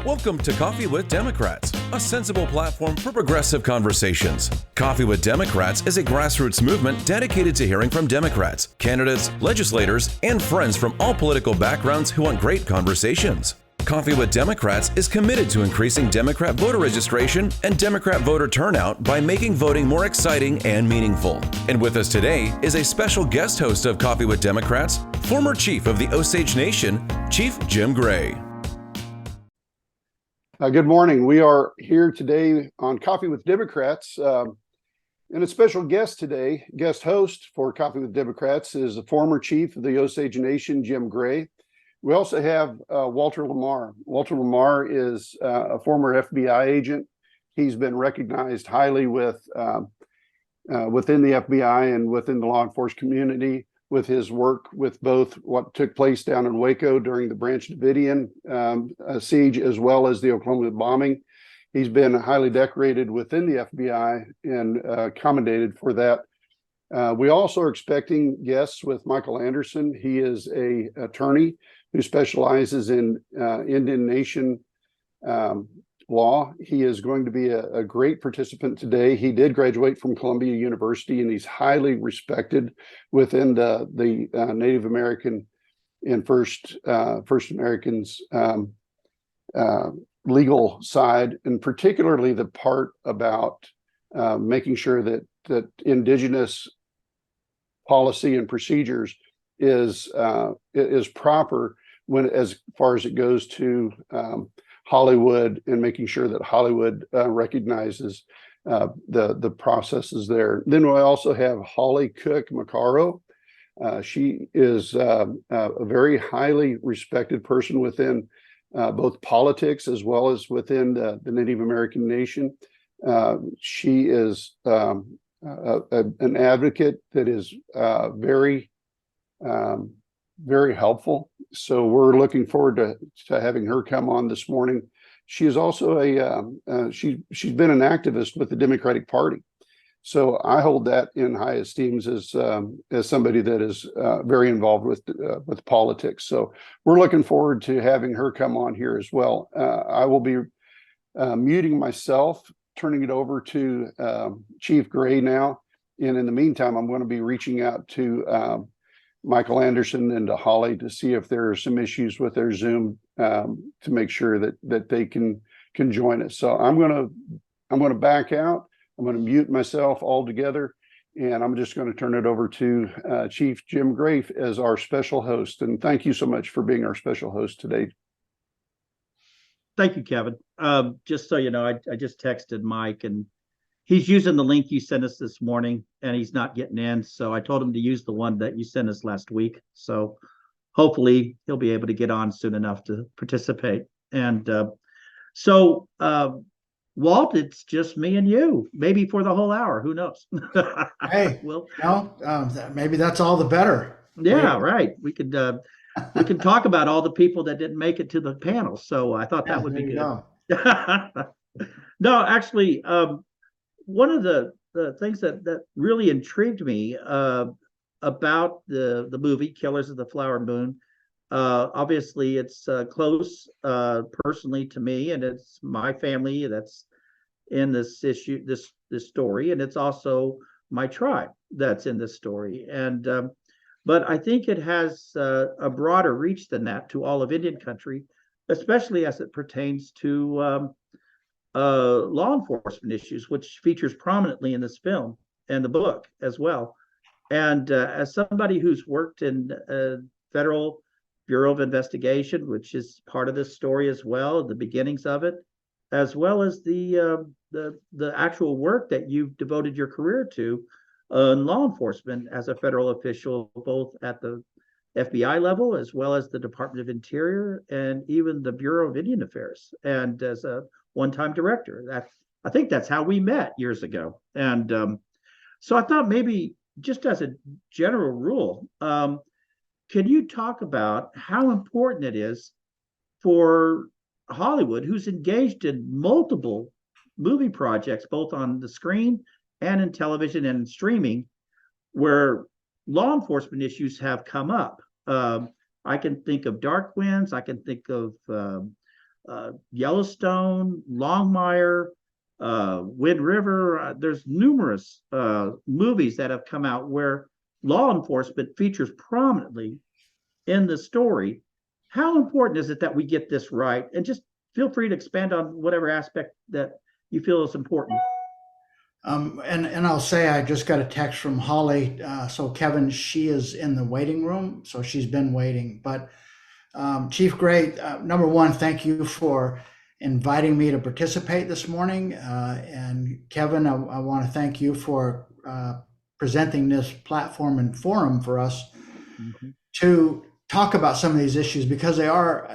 Welcome to Coffee with Democrats, a sensible platform for progressive conversations. Coffee with Democrats is a grassroots movement dedicated to hearing from Democrats, candidates, legislators, and friends from all political backgrounds who want great conversations. Coffee with Democrats is committed to increasing Democrat voter registration and Democrat voter turnout by making voting more exciting and meaningful. And with us today is a special guest host of Coffee with Democrats, former chief of the Osage Nation, Chief Jim Gray. Good morning. We are here today on Coffee with Democrats. And a special guest today, guest host for Coffee with Democrats is the former chief of the Osage Nation, Jim Gray. We also have Walter Lamar. Walter Lamar is a former FBI agent. He's been recognized highly within the FBI and within the law enforcement community with his work with both what took place down in Waco during the Branch Davidian siege, as well as the Oklahoma bombing. He's been highly decorated within the FBI and commended for that. We also are expecting guests with Michael Anderson. He is an attorney who specializes in Indian Nation law. He is going to be a great participant today. He did graduate from Columbia University, and he's highly respected within the Native American and First Americans legal side, and particularly the part about making sure that Indigenous policy and procedures is proper when as far as it goes to Hollywood, and making sure that Hollywood recognizes the processes there. Then we also have Holly Cook Macarro. She is a very highly respected person within both politics as well as within the Native American Nation. She is an advocate that is very helpful. So we're looking forward to having her come on this morning. She is also she's been an activist with the Democratic Party. So I hold that in high esteem as somebody that is very involved with politics. So we're looking forward to having her come on here as well. I will be muting myself, turning it over to Chief Gray now. And in the meantime, I'm going to be reaching out to Michael Anderson and to Holly to see if there are some issues with their Zoom to make sure that they can join us. So I'm going to back out. I'm going to mute myself altogether, and I'm just going to turn it over to Chief Jim Gray as our special host. And thank you so much for being our special host today. Thank you, Kevin. Just so you know, I just texted Mike, and he's using the link you sent us this morning, and he's not getting in. So I told him to use the one that you sent us last week. So hopefully he'll be able to get on soon enough to participate. And Walt, it's just me and you, maybe for the whole hour. Who knows? Hey, maybe that's all the better. Yeah, right. We could talk about all the people that didn't make it to the panel. So I thought that would be good. No, actually, one of the things that really intrigued me about the movie Killers of the Flower Moon, obviously it's close personally to me, and it's my family that's in this story, and it's also my tribe that's in this story. And but I think it has a broader reach than that to all of Indian country, especially as it pertains to law enforcement issues, which features prominently in this film and the book as well. And as somebody who's worked in Federal Bureau of Investigation, which is part of this story as well, the beginnings of it, as well as the actual work that you've devoted your career to in law enforcement as a federal official, both at the FBI level as well as the Department of Interior and even the Bureau of Indian Affairs, and as a one-time director. I think that's how we met years ago. And so I thought maybe just as a general rule, can you talk about how important it is for Hollywood, who's engaged in multiple movie projects, both on the screen and in television and in streaming, where law enforcement issues have come up? I can think of Dark Winds. I can think of Yellowstone, Longmire, Wind River. There's numerous movies that have come out where law enforcement features prominently in the story. How important is it that we get this right? And just feel free to expand on whatever aspect that you feel is important. And I'll say I just got a text from Holly. So Kevin, she is in the waiting room, so she's been waiting. But Chief Gray, number one, thank you for inviting me to participate this morning. And Kevin, I want to thank you for presenting this platform and forum for us to talk about some of these issues, because they are,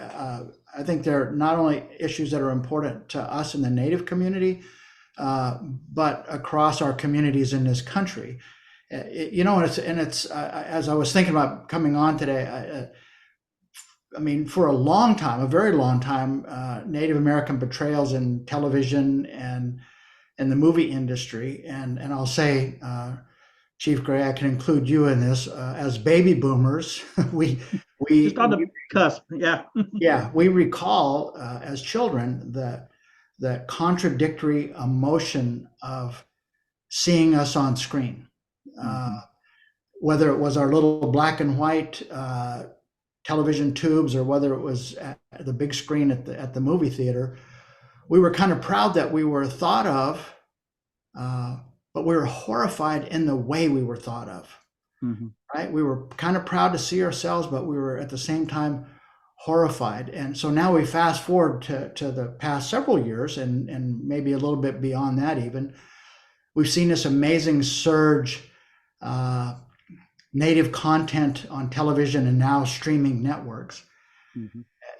I think they're not only issues that are important to us in the Native community, but across our communities in this country. It's as I was thinking about coming on today, I mean, for a long time, a very long time, Native American portrayals in television and in the movie industry, and I'll say, Chief Gray, I can include you in this, as baby boomers, we just on the cusp, yeah. Yeah, we recall as children the contradictory emotion of seeing us on screen, whether it was our little black and white television tubes or whether it was at the big screen at the movie theater. We were kind of proud that we were thought of, but we were horrified in the way we were thought of. Right? We were kind of proud to see ourselves, but we were at the same time horrified. And so now we fast forward to the past several years, and maybe a little bit beyond that even. We've seen this amazing surge, Native content on television and now streaming networks.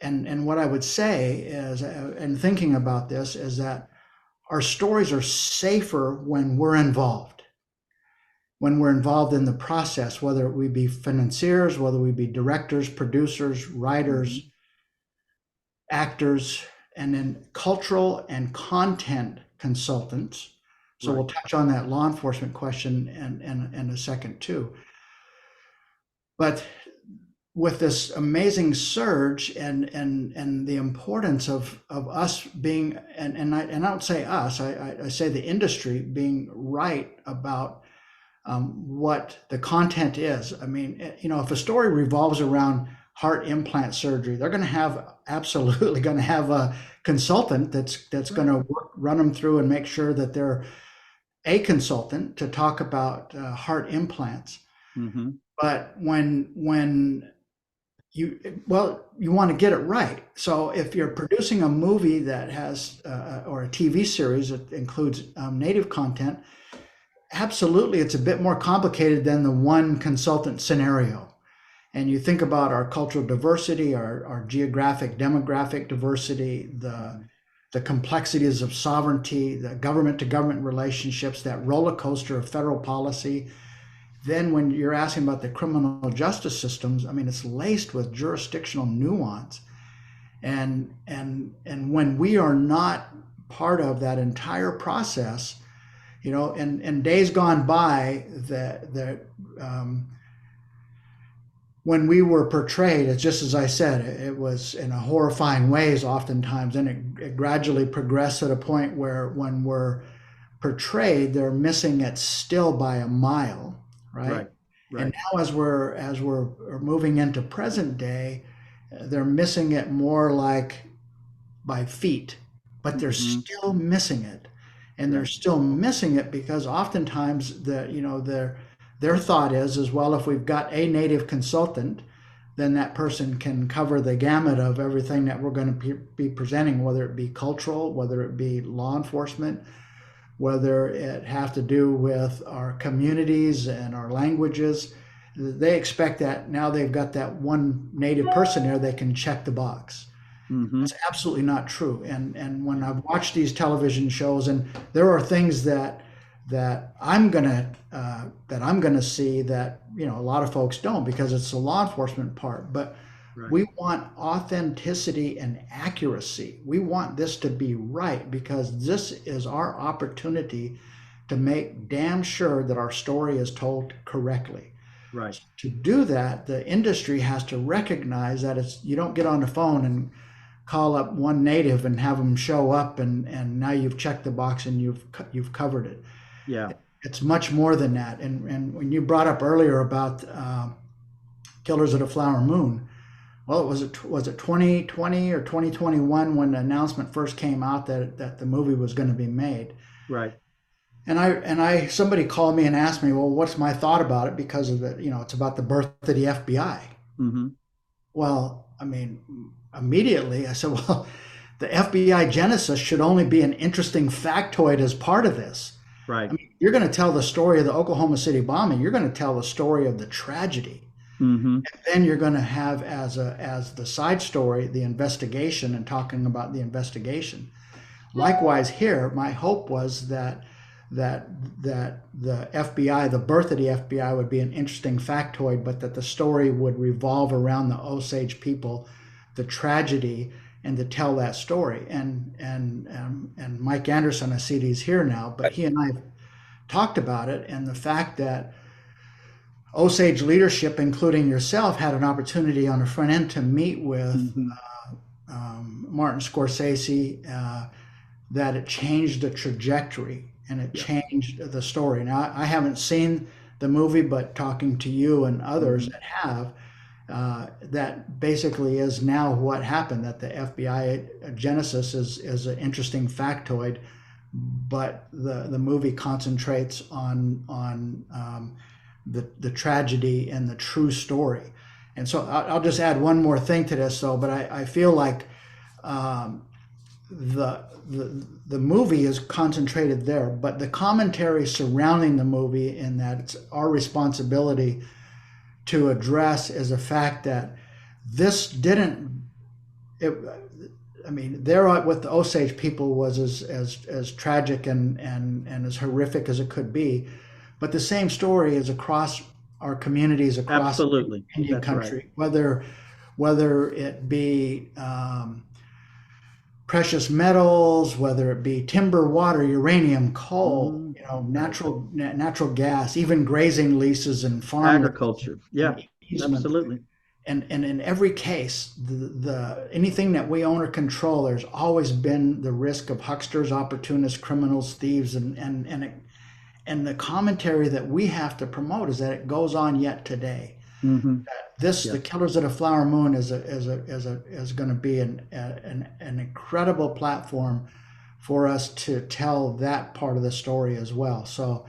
And what I would say is, and thinking about this, is that our stories are safer when we're involved. When we're involved in the process, whether we be financiers, whether we be directors, producers, writers, actors, and then cultural and content consultants. So we'll touch on that law enforcement question in a second too. But with this amazing surge and the importance of us being, and I don't say us, I say the industry being right about what the content is. I mean, if a story revolves around heart implant surgery, they're going to have a consultant that's going to run them through and make sure that they're a consultant to talk about heart implants. But when you want to get it right. So if you're producing a movie that has or a TV series that includes Native content, absolutely, it's a bit more complicated than the one consultant scenario. And you think about our cultural diversity, our geographic, demographic diversity, the complexities of sovereignty, the government-to-government relationships, that roller coaster of federal policy. Then when you're asking about the criminal justice systems, I mean, it's laced with jurisdictional nuance. And when we are not part of that entire process, in days gone by, when we were portrayed, it's just as I said, it was in a horrifying ways oftentimes, and it gradually progressed at a point where when we're portrayed, they're missing it still by a mile, right? And now as we're moving into present day, they're missing it more like by feet, but they're still missing it. And they're still missing it because oftentimes their thought is, well, if we've got a Native consultant, then that person can cover the gamut of everything that we're going to be presenting, whether it be cultural, whether it be law enforcement, whether it have to do with our communities and our languages. They expect that now they've got that one Native person there, they can check the box. It's absolutely not true. And when I've watched these television shows, and there are things that I'm gonna see that a lot of folks don't, because it's the law enforcement part. But we want authenticity and accuracy. We want this to be right, because this is our opportunity to make damn sure that our story is told correctly. To do that, the industry has to recognize that you don't get on the phone and call up one native and have them show up, and now you've checked the box and you've covered it. Yeah. It's much more than that. And when you brought up earlier about Killers of the Flower Moon, well, was it 2020 or 2021 when the announcement first came out that the movie was going to be made? Right. And somebody called me and asked me, well, what's my thought about it, because of it's about the birth of the FBI. Mm-hmm. Well, I mean, immediately I said, well, the FBI genesis should only be an interesting factoid as part of this. Right. I mean, you're going to tell the story of the Oklahoma City bombing. You're going to tell the story of the tragedy. Mm-hmm. And then you're going to have as the side story the investigation and talking about the investigation. Likewise here, my hope was that the FBI, the birth of the FBI, would be an interesting factoid, but that the story would revolve around the Osage people, the tragedy, and to tell that story. And Mike Anderson, I see he's here now, but he and I have talked about it, and the fact that Osage leadership, including yourself, had an opportunity on the front end to meet with Martin Scorsese, that it changed the trajectory and it changed the story. Now, I haven't seen the movie, but talking to you and others that have, that basically is now what happened, that the FBI genesis is an interesting factoid, but the movie concentrates on the tragedy and the true story. And so I'll just add one more thing to this, though. But I feel like the movie is concentrated there, but the commentary surrounding the with in that it's our responsibility to address is the fact that this didn't. I mean, there with the Osage people was as tragic and as horrific as it could be. But the same story is across our communities, across Indian country, right. whether it be precious metals, whether it be timber, water, uranium, coal, natural gas, even grazing leases and farm agriculture. Yeah, absolutely. And in every case, the anything that we own or control, there's always been the risk of hucksters, opportunists, criminals, thieves, and the commentary that we have to promote is that it goes on yet today. Mm-hmm. The Killers of the Flower Moon is going to be an incredible platform for us to tell that part of the story as well. So,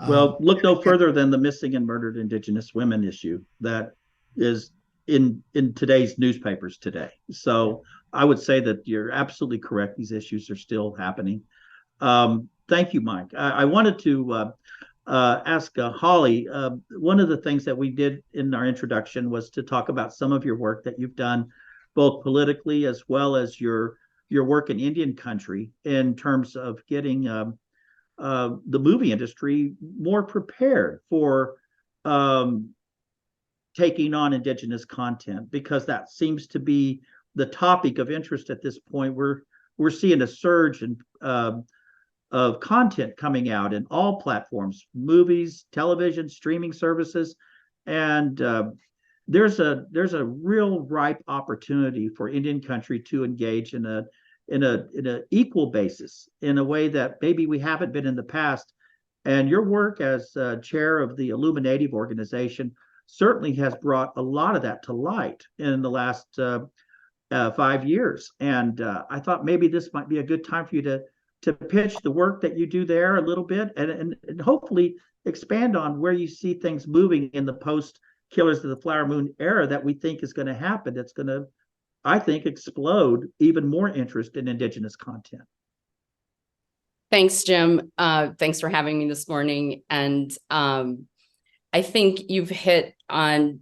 well, look no further than the missing and murdered Indigenous women issue that is in today's newspapers today. So I would say that you're absolutely correct. These issues are still happening. Thank you, Mike. I wanted to ask Holly, one of the things that we did in our introduction was to talk about some of your work that you've done, both politically as well as your work in Indian country, in terms of getting the movie industry more prepared for taking on Indigenous content, because that seems to be the topic of interest at this point. We're seeing a surge in of content coming out in all platforms, movies, television, streaming services, and there's a real ripe opportunity for Indian country to engage in a equal basis, in a way that maybe we haven't been in the past. And your work as chair of the Illuminative organization certainly has brought a lot of that to light in the last 5 years. And I thought maybe this might be a good time for you to pitch the work that you do there a little bit, and hopefully expand on where you see things moving in the post Killers of the Flower Moon era that we think is going to happen. It's going to, I think, explode even more interest in Indigenous content. Thanks, Jim. Thanks for having me this morning. And I think you've hit on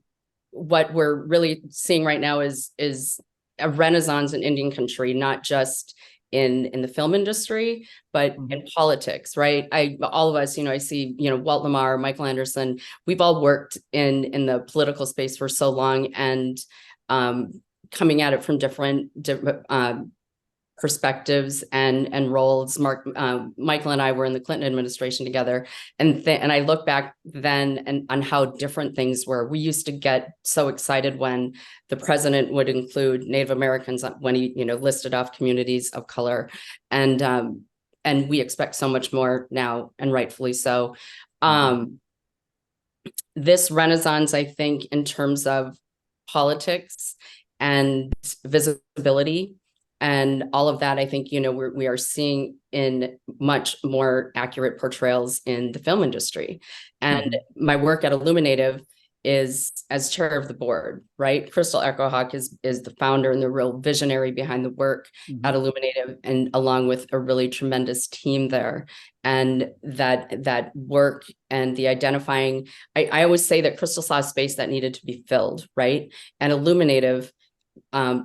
what we're really seeing right now is a renaissance in Indian country, not just in the film industry, but in politics, right? All of us, I see, Walt Lamar, Michael Anderson, we've all worked in the political space for so long, and coming at it from different perspectives and roles. Michael and I were in the Clinton administration together, and I look back then and on how different things were. We used to get so excited when the president would include Native Americans when he, listed off communities of color, and we expect so much more now, and rightfully so. This renaissance, I think, in terms of politics and visibility and all of that, I think, we are seeing in much more accurate portrayals in the film industry. And my work at Illuminative is as chair of the board, right? Crystal Echohawk is the founder and the real visionary behind the work at Illuminative, and along with a really tremendous team there. And that work and the identifying, I always say that Crystal saw a space that needed to be filled, right? And Illuminative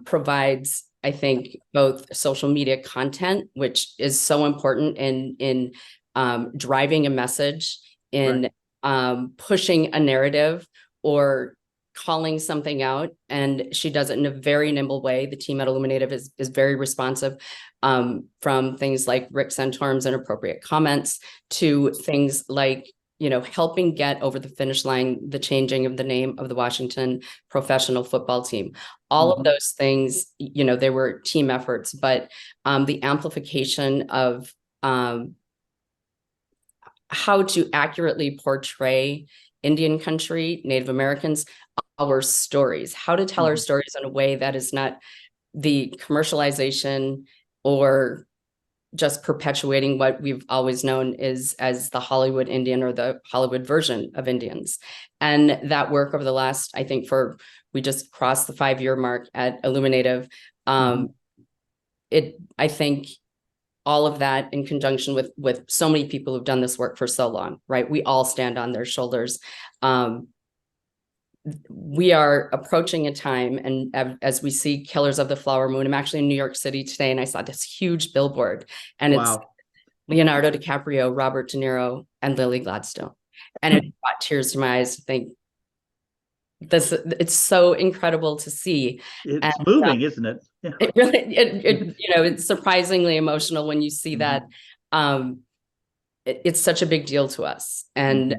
provides, I think, both social media content, which is so important in driving a message, in pushing a narrative or calling something out. And she does it in a very nimble way. The team at Illuminative is very responsive, from things like Rick Santorum's inappropriate comments to things like, helping get over the finish line the changing of the name of the Washington professional football team. All of those things, they were team efforts, but the amplification of how to accurately portray Indian country, Native Americans, our stories, how to tell our stories in a way that is not the commercialization or just perpetuating what we've always known is as the Hollywood Indian or the Hollywood version of Indians. And that work over the last, I think we just crossed the 5-year mark at Illuminative. I think all of that in conjunction with so many people who've done this work for so long, right? We all stand on their shoulders. We are approaching a time, and as we see Killers of the Flower Moon, I'm actually in New York City today, and I saw this huge billboard, and it's Leonardo DiCaprio, Robert De Niro, and Lily Gladstone. And it brought tears to my eyes to think, it's so incredible to see. It's moving, isn't it? Yeah. It really, it's surprisingly emotional when you see that. It's such a big deal to us, and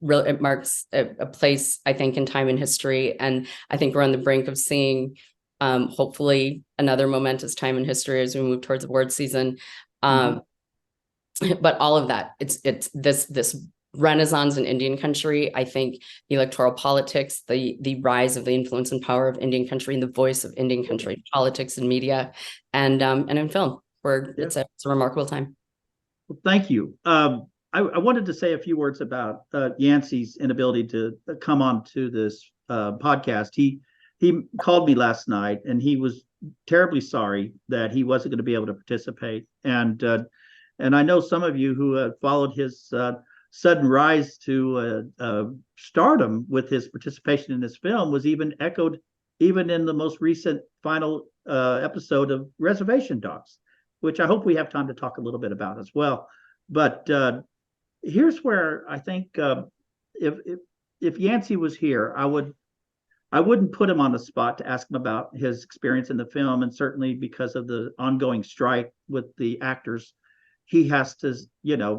really it marks a place, I think, in time and history. And I think we're on the brink of seeing, hopefully, another momentous time in history as we move towards award season. But all of that, it's this renaissance in Indian country. I think electoral politics, the rise of the influence and power of Indian country, and the voice of Indian country politics and media, and in film, where it's a remarkable time. Well, thank you. I wanted to say a few words about Yancey's inability to come on to this podcast. He called me last night, and he was terribly sorry that he wasn't going to be able to participate. And I know some of you who followed his sudden rise to stardom with his participation in this film was even echoed even in the most recent final episode of Reservation Dogs, which I hope we have time to talk a little bit about as well. But here's where I think if Yancey was here, I wouldn't put him on the spot to ask him about his experience in the film, and certainly because of the ongoing strike with the actors, he has to,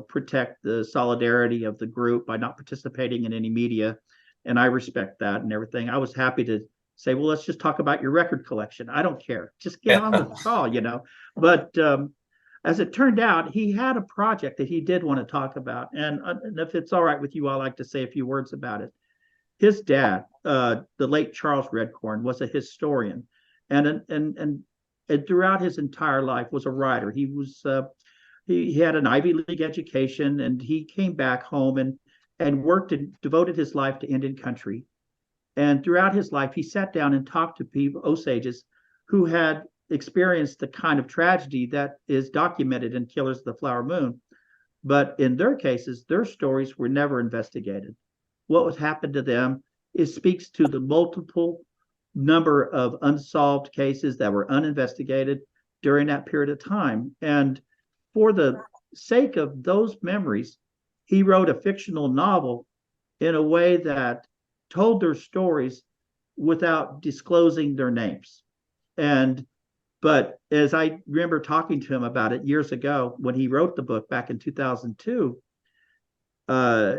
protect the solidarity of the group by not participating in any media, and I respect that and everything. I was happy to say, well, let's just talk about your record collection. I don't care. Just get on with the call, But as it turned out, he had a project that he did want to talk about. And if it's all right with you, I'd like to say a few words about it. His dad, the late Charles Redcorn, was a historian, and throughout his entire life was a writer. He was he had an Ivy League education, and he came back home and worked and devoted his life to Indian country. And throughout his life, he sat down and talked to people, Osages, who had experienced the kind of tragedy that is documented in Killers of the Flower Moon. But in their cases, their stories were never investigated. What was happened to them speaks to the multiple number of unsolved cases that were uninvestigated during that period of time. And for the sake of those memories, he wrote a fictional novel in a way that told their stories without disclosing their names. And But as I remember talking to him about it years ago when he wrote the book back in 2002,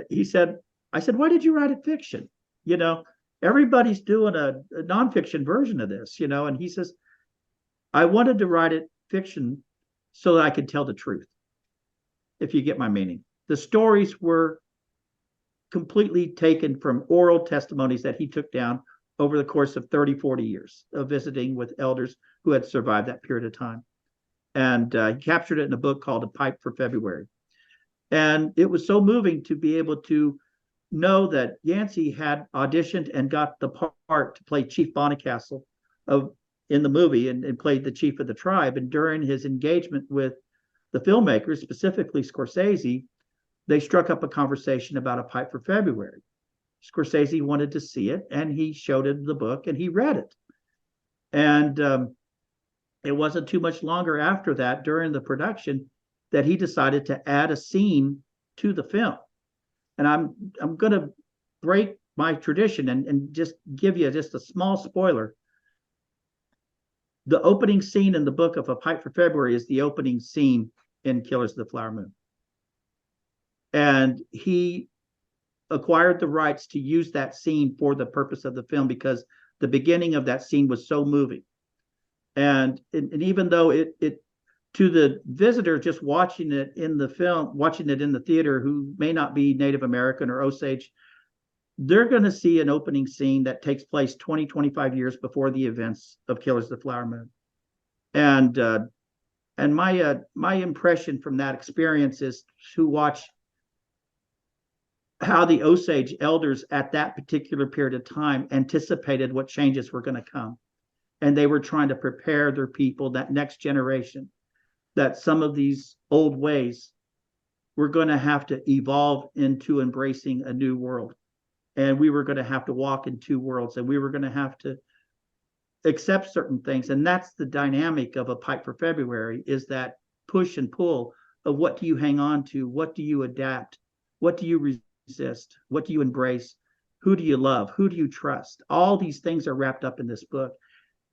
he said, I said, why did you write it fiction? You know, everybody's doing a nonfiction version of this, you know, and he says, I wanted to write it fiction so that I could tell the truth, if you get my meaning. The stories were completely taken from oral testimonies that he took down over the course of 30, 40 years of visiting with elders who had survived that period of time. And he captured it in a book called A Pipe for February. And it was so moving to be able to know that Yancey had auditioned and got the part to play Chief Bonnicastle in the movie and played the chief of the tribe. And during his engagement with the filmmakers, specifically Scorsese, they struck up a conversation about A Pipe for February. Scorsese wanted to see it, and he showed him the book, and he read it. And it wasn't too much longer after that, during the production, that he decided to add a scene to the film. And I'm going to break my tradition and just give you just a small spoiler. The opening scene in the book of A Pipe for February is the opening scene in Killers of the Flower Moon. And he acquired the rights to use that scene for the purpose of the film because the beginning of that scene was so moving. And even though it to the visitor just watching it in the film, watching it in the theater, who may not be Native American or Osage, they're going to see an opening scene that takes place 20, 25 years before the events of Killers of the Flower Moon. And my impression from that experience is to watch how the Osage elders at that particular period of time anticipated what changes were going to come. And they were trying to prepare their people, that next generation, that some of these old ways were going to have to evolve into embracing a new world. And we were going to have to walk in two worlds, and we were going to have to accept certain things. And that's the dynamic of A Pipe for February, is that push and pull of what do you hang on to? What do you adapt? What do you resist? What do you embrace? Who do you love? Who do you trust? All these things are wrapped up in this book.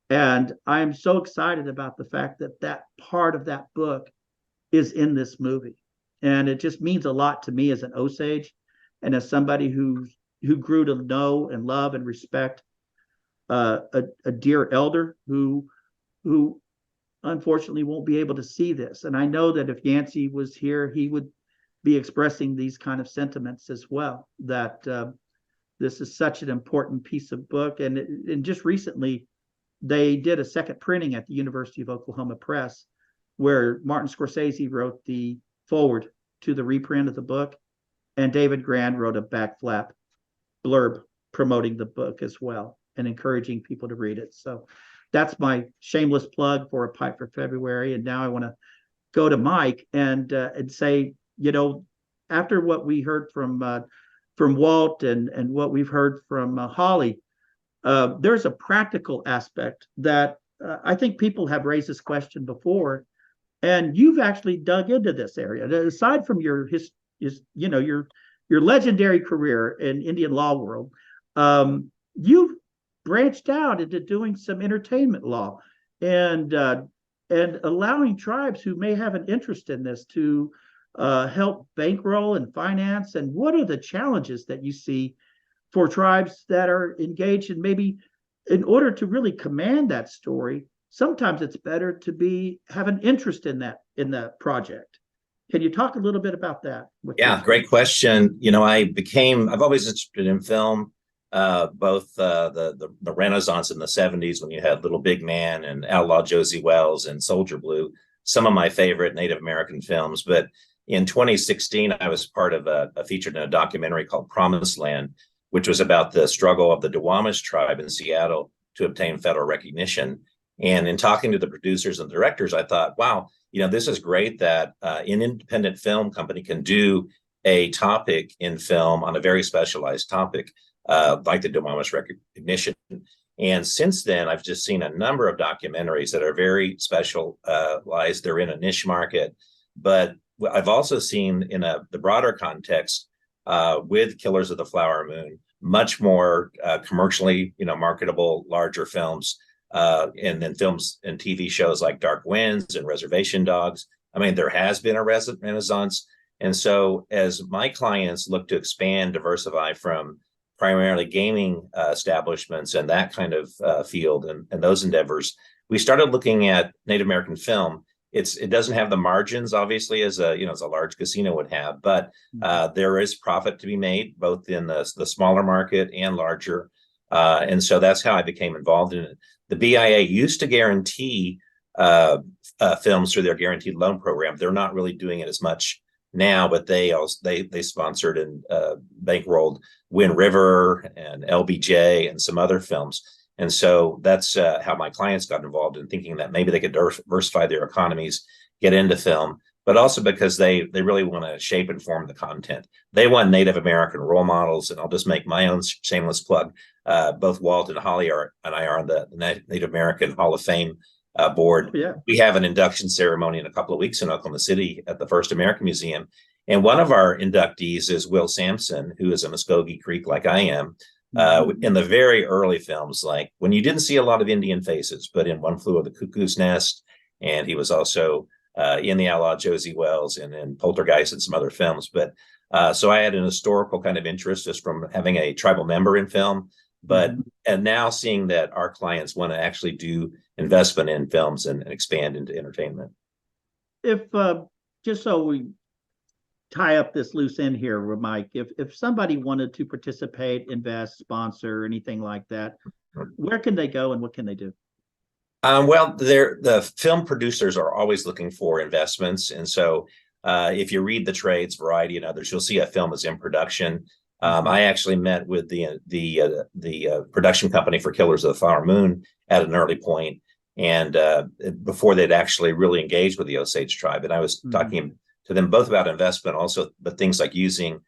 And I'm so excited about the fact that that part of that book is in this movie. And it just means a lot to me as an Osage and as somebody who grew to know and love and respect a dear elder who unfortunately won't be able to see this. And I know that if Yancey was here, he would be expressing these kind of sentiments as well, that this is such an important piece of book. And just recently, they did a second printing at the University of Oklahoma Press, where Martin Scorsese wrote the foreword to the reprint of the book, and David Grand wrote a back flap blurb promoting the book as well and encouraging people to read it. So that's my shameless plug for A Pipe for February. And now I want to go to Mike and say, you know, after what we heard from Walt and what we've heard from Holly, there's a practical aspect that I think people have raised this question before, and you've actually dug into this area. Aside from your legendary career in Indian law world, you've branched out into doing some entertainment law and allowing tribes who may have an interest in this to help bankroll and finance. And what are the challenges that you see for tribes that are engaged in, maybe in order to really command that story, sometimes it's better to have an interest in that project. Can you talk a little bit about that? Yeah, great question. You know, I've always interested in film, both the Renaissance in the 70s when you had Little Big Man and Outlaw Josie Wells and Soldier Blue, some of my favorite Native American films. But in 2016, I was part of featured in a documentary called Promised Land, which was about the struggle of the Duwamish tribe in Seattle to obtain federal recognition. And in talking to the producers and directors, I thought, wow, you know, this is great that an independent film company can do a topic in film on a very specialized topic, like the Duwamish recognition. And since then, I've just seen a number of documentaries that are very specialized. They're in a niche market. But I've also seen in the broader context, with Killers of the Flower Moon, much more commercially, marketable, larger films. and then films and TV shows like Dark Winds and Reservation Dogs. I mean, there has been a renaissance. And so as my clients look to expand, diversify from primarily gaming establishments and that kind of field and those endeavors, we started looking at Native American film. It doesn't have the margins, obviously, as a large casino would have, but there is profit to be made both in the smaller market and larger. And so that's how I became involved in it. The BIA used to guarantee films through their guaranteed loan program. They're not really doing it as much now, but they sponsored and bankrolled Wind River and LBJ and some other films. And so that's how my clients got involved in thinking that maybe they could diversify their economies, get into film, but also because they really want to shape and form the content. They want Native American role models, and I'll just make my own shameless plug. Both Walt and Holly and I are on the Native American Hall of Fame board. Yeah. We have an induction ceremony in a couple of weeks in Oklahoma City at the First American Museum. And one of our inductees is Will Sampson, who is a Muskogee Creek like I am. In the very early films, like when you didn't see a lot of Indian faces, but in One Flew Over the Cuckoo's Nest, and he was also in The Outlaw Josie Wells and in Poltergeist and some other films. But so I had an historical kind of interest just from having a tribal member in film, and now seeing that our clients want to actually do investment in films and expand into entertainment. If just so we tie up this loose end here, Mike, if somebody wanted to participate, invest, sponsor, anything like that, where can they go and what can they do? Well, the film producers are always looking for investments. And so if you read the trades, Variety and others, you'll see a film is in production. I actually met with the production company for Killers of the Flower Moon at an early point, and before they'd actually really engaged with the Osage tribe. And I was talking to them both about investment, also, but things like using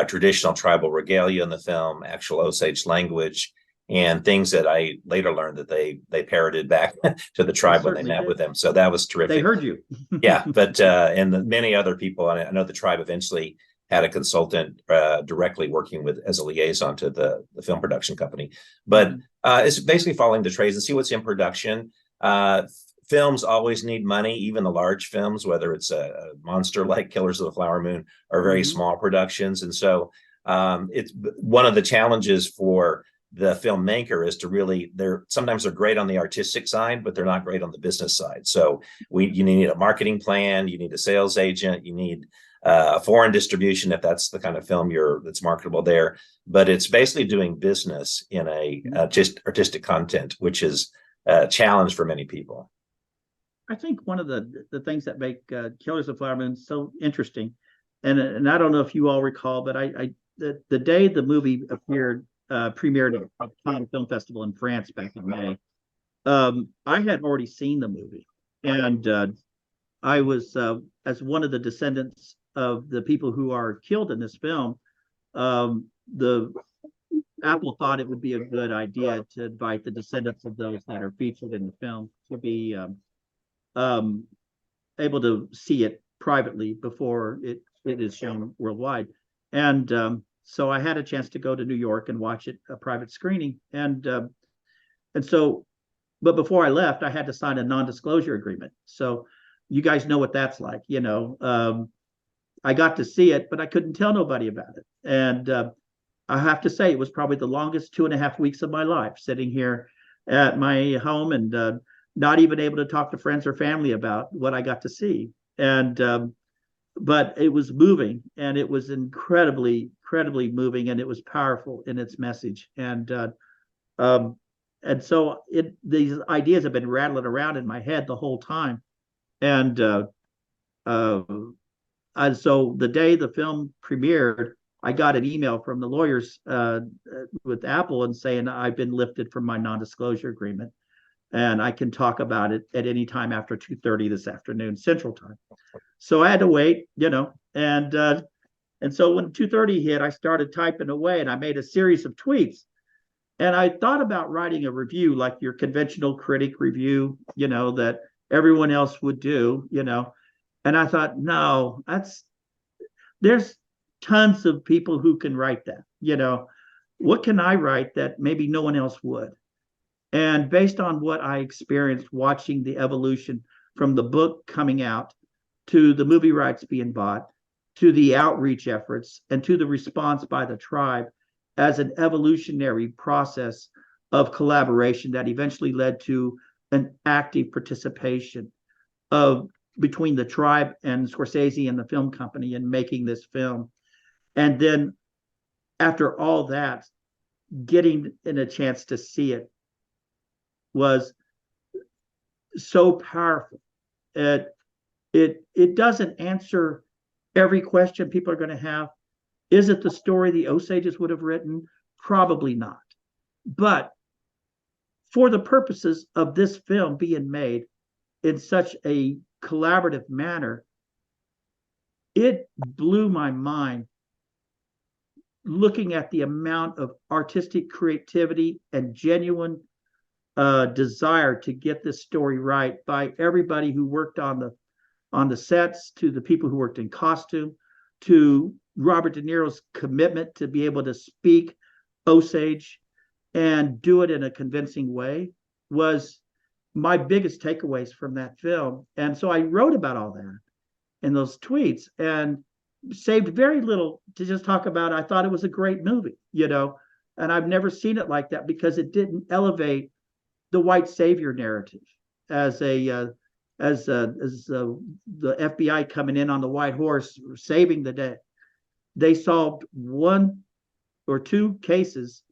traditional tribal regalia in the film, actual Osage language, and things that I later learned that they parroted back to the tribe when they met with them. So that was terrific. They heard you. Yeah, but and many other people, I know the tribe eventually had a consultant directly working with as a liaison to the film production company. But it's basically following the trades and see what's in production. Films always need money, even the large films, whether it's a monster like Killers of the Flower Moon or very small productions. And so it's one of the challenges for the filmmaker is to really, sometimes they're great on the artistic side, but they're not great on the business side. So you need a marketing plan, you need a sales agent, you need a foreign distribution if that's the kind of film that's marketable there. But it's basically doing business in just artistic content, which is a challenge for many people. I think one of the things that make Killers of the Flower Moon so interesting, and I don't know if you all recall, but the day the movie premiered at Cannes Film Festival in France back in May, I had already seen the movie, and I was as one of the descendants of the people who are killed in this film. The Apple thought it would be a good idea to invite the descendants of those that are featured in the film to be able to see it privately before it is shown worldwide. And so I had a chance to go to New York and watch it, a private screening. And so, but before I left, I had to sign a non-disclosure agreement. So you guys know what that's like, I got to see it, but I couldn't tell nobody about it. And I have to say, it was probably the longest 2.5 weeks of my life, sitting here at my home and not even able to talk to friends or family about what I got to see. And but it was moving, and it was incredibly moving, and it was powerful in its message. And so these ideas have been rattling around in my head the whole time. And so the day the film premiered, I got an email from the lawyers with Apple and saying I've been lifted from my non-disclosure agreement, and I can talk about it at any time after 2:30 this afternoon Central Time. So I had to wait, and so when 2:30 hit, I started typing away, and I made a series of tweets. And I thought about writing a review, like your conventional critic review, that everyone else would do, And I thought, no, there's tons of people who can write that, What can I write that maybe no one else would? And based on what I experienced watching the evolution from the book coming out to the movie rights being bought, to the outreach efforts, and to the response by the tribe as an evolutionary process of collaboration that eventually led to an active participation of between the tribe and Scorsese and the film company in making this film. And then after all that, getting in a chance to see it was so powerful. It doesn't answer every question people are going to have. Is it the story the Osages would have written? Probably not. But for the purposes of this film being made in such a collaborative manner, it blew my mind looking at the amount of artistic creativity and genuine desire to get this story right by everybody who worked on the sets, to the people who worked in costume, to Robert De Niro's commitment to be able to speak Osage and do it in a convincing way was my biggest takeaways from that film. And so I wrote about all that in those tweets and saved very little to just talk about. I thought it was a great movie, and I've never seen it like that because it didn't elevate the white savior narrative as the FBI coming in on the white horse saving the day. They solved one or two cases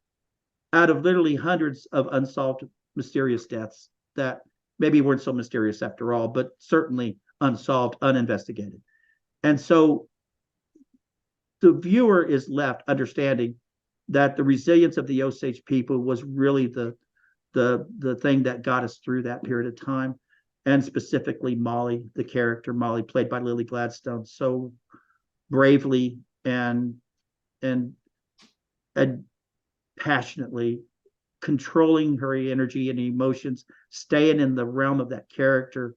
out of literally hundreds of unsolved mysterious deaths that maybe weren't so mysterious after all, but certainly unsolved, uninvestigated. And so the viewer is left understanding that the resilience of the Osage people was really the thing that got us through that period of time. And specifically Molly, the character Molly, played by Lily Gladstone, so bravely and passionately controlling her energy and emotions, staying in the realm of that character,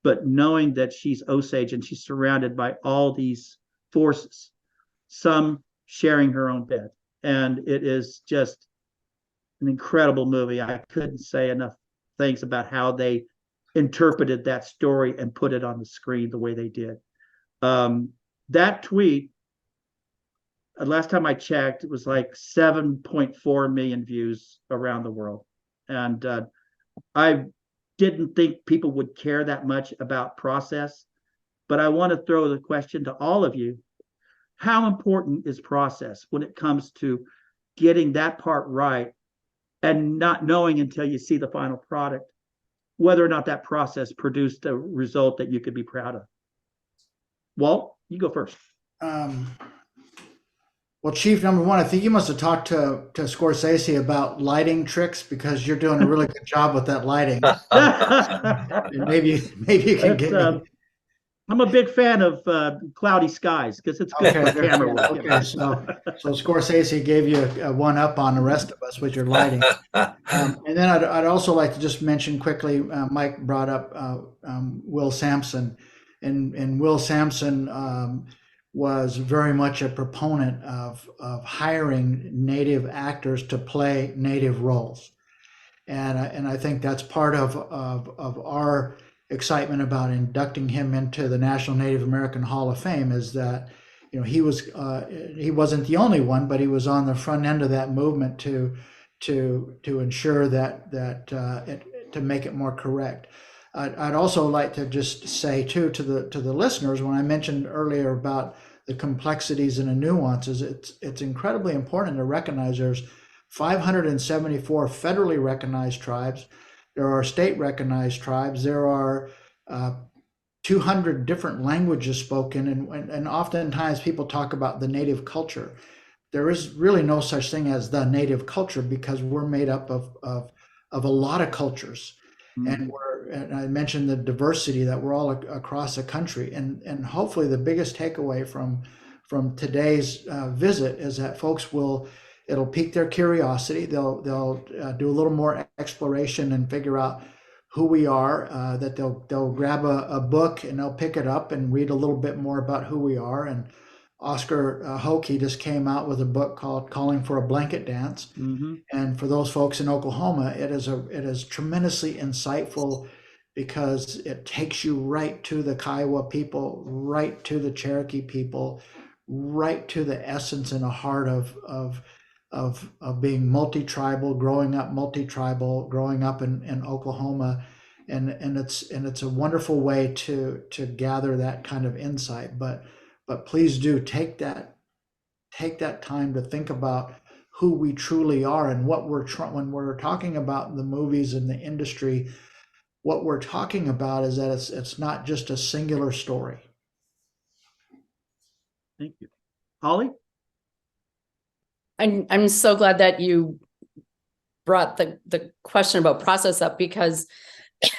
but knowing that she's Osage and she's surrounded by all these forces, some sharing her own bed. And it is just an incredible movie. I couldn't say enough things about how they interpreted that story and put it on the screen the way they did. That tweet, last time I checked, it was like 7.4 million views around the world. And I didn't think people would care that much about process, but I want to throw the question to all of you. How important is process when it comes to getting that part right and not knowing until you see the final product whether or not that process produced a result that you could be proud of? Walt, you go first. Well, Chief, number one, I think you must have talked to Scorsese about lighting tricks because you're doing a really good job with that lighting. maybe you can get me. I'm a big fan of cloudy skies because it's good for camera work. Okay, so Scorsese gave you a one up on the rest of us with your lighting. And then I'd also like to just mention quickly, Mike brought up Will Sampson, and Will Sampson was very much a proponent of hiring Native actors to play Native roles, and I think that's part of our excitement about inducting him into the National Native American Hall of Fame is that he wasn't the only one, but he was on the front end of that movement to ensure that to make it more correct. I'd also like to just say too to the listeners, when I mentioned earlier about the complexities and the nuances, it's incredibly important to recognize there's 574 federally recognized tribes. There are state recognized tribes. There are 200 different languages spoken, and oftentimes people talk about the native culture. There is really no such thing as the native culture because we're made up of a lot of cultures. Mm-hmm. And I mentioned the diversity that we're all across the country, and hopefully the biggest takeaway from today's visit is that folks it'll pique their curiosity. They'll do a little more exploration and figure out who we are. That they'll grab a book and they'll pick it up and read a little bit more about who we are, and Oscar Hokey just came out with a book called Calling for a Blanket Dance. Mm-hmm. And for those folks in Oklahoma, it is tremendously insightful because it takes you right to the Kiowa people, right to the Cherokee people, right to the essence and the heart of being multi-tribal, growing up multi-tribal, growing up in Oklahoma. And it's a wonderful way to gather that kind of insight. But please do take that time to think about who we truly are and what when we're talking about the movies and the industry. What we're talking about is that it's not just a singular story. Thank you. Holly? I'm so glad that you brought the question about process up, because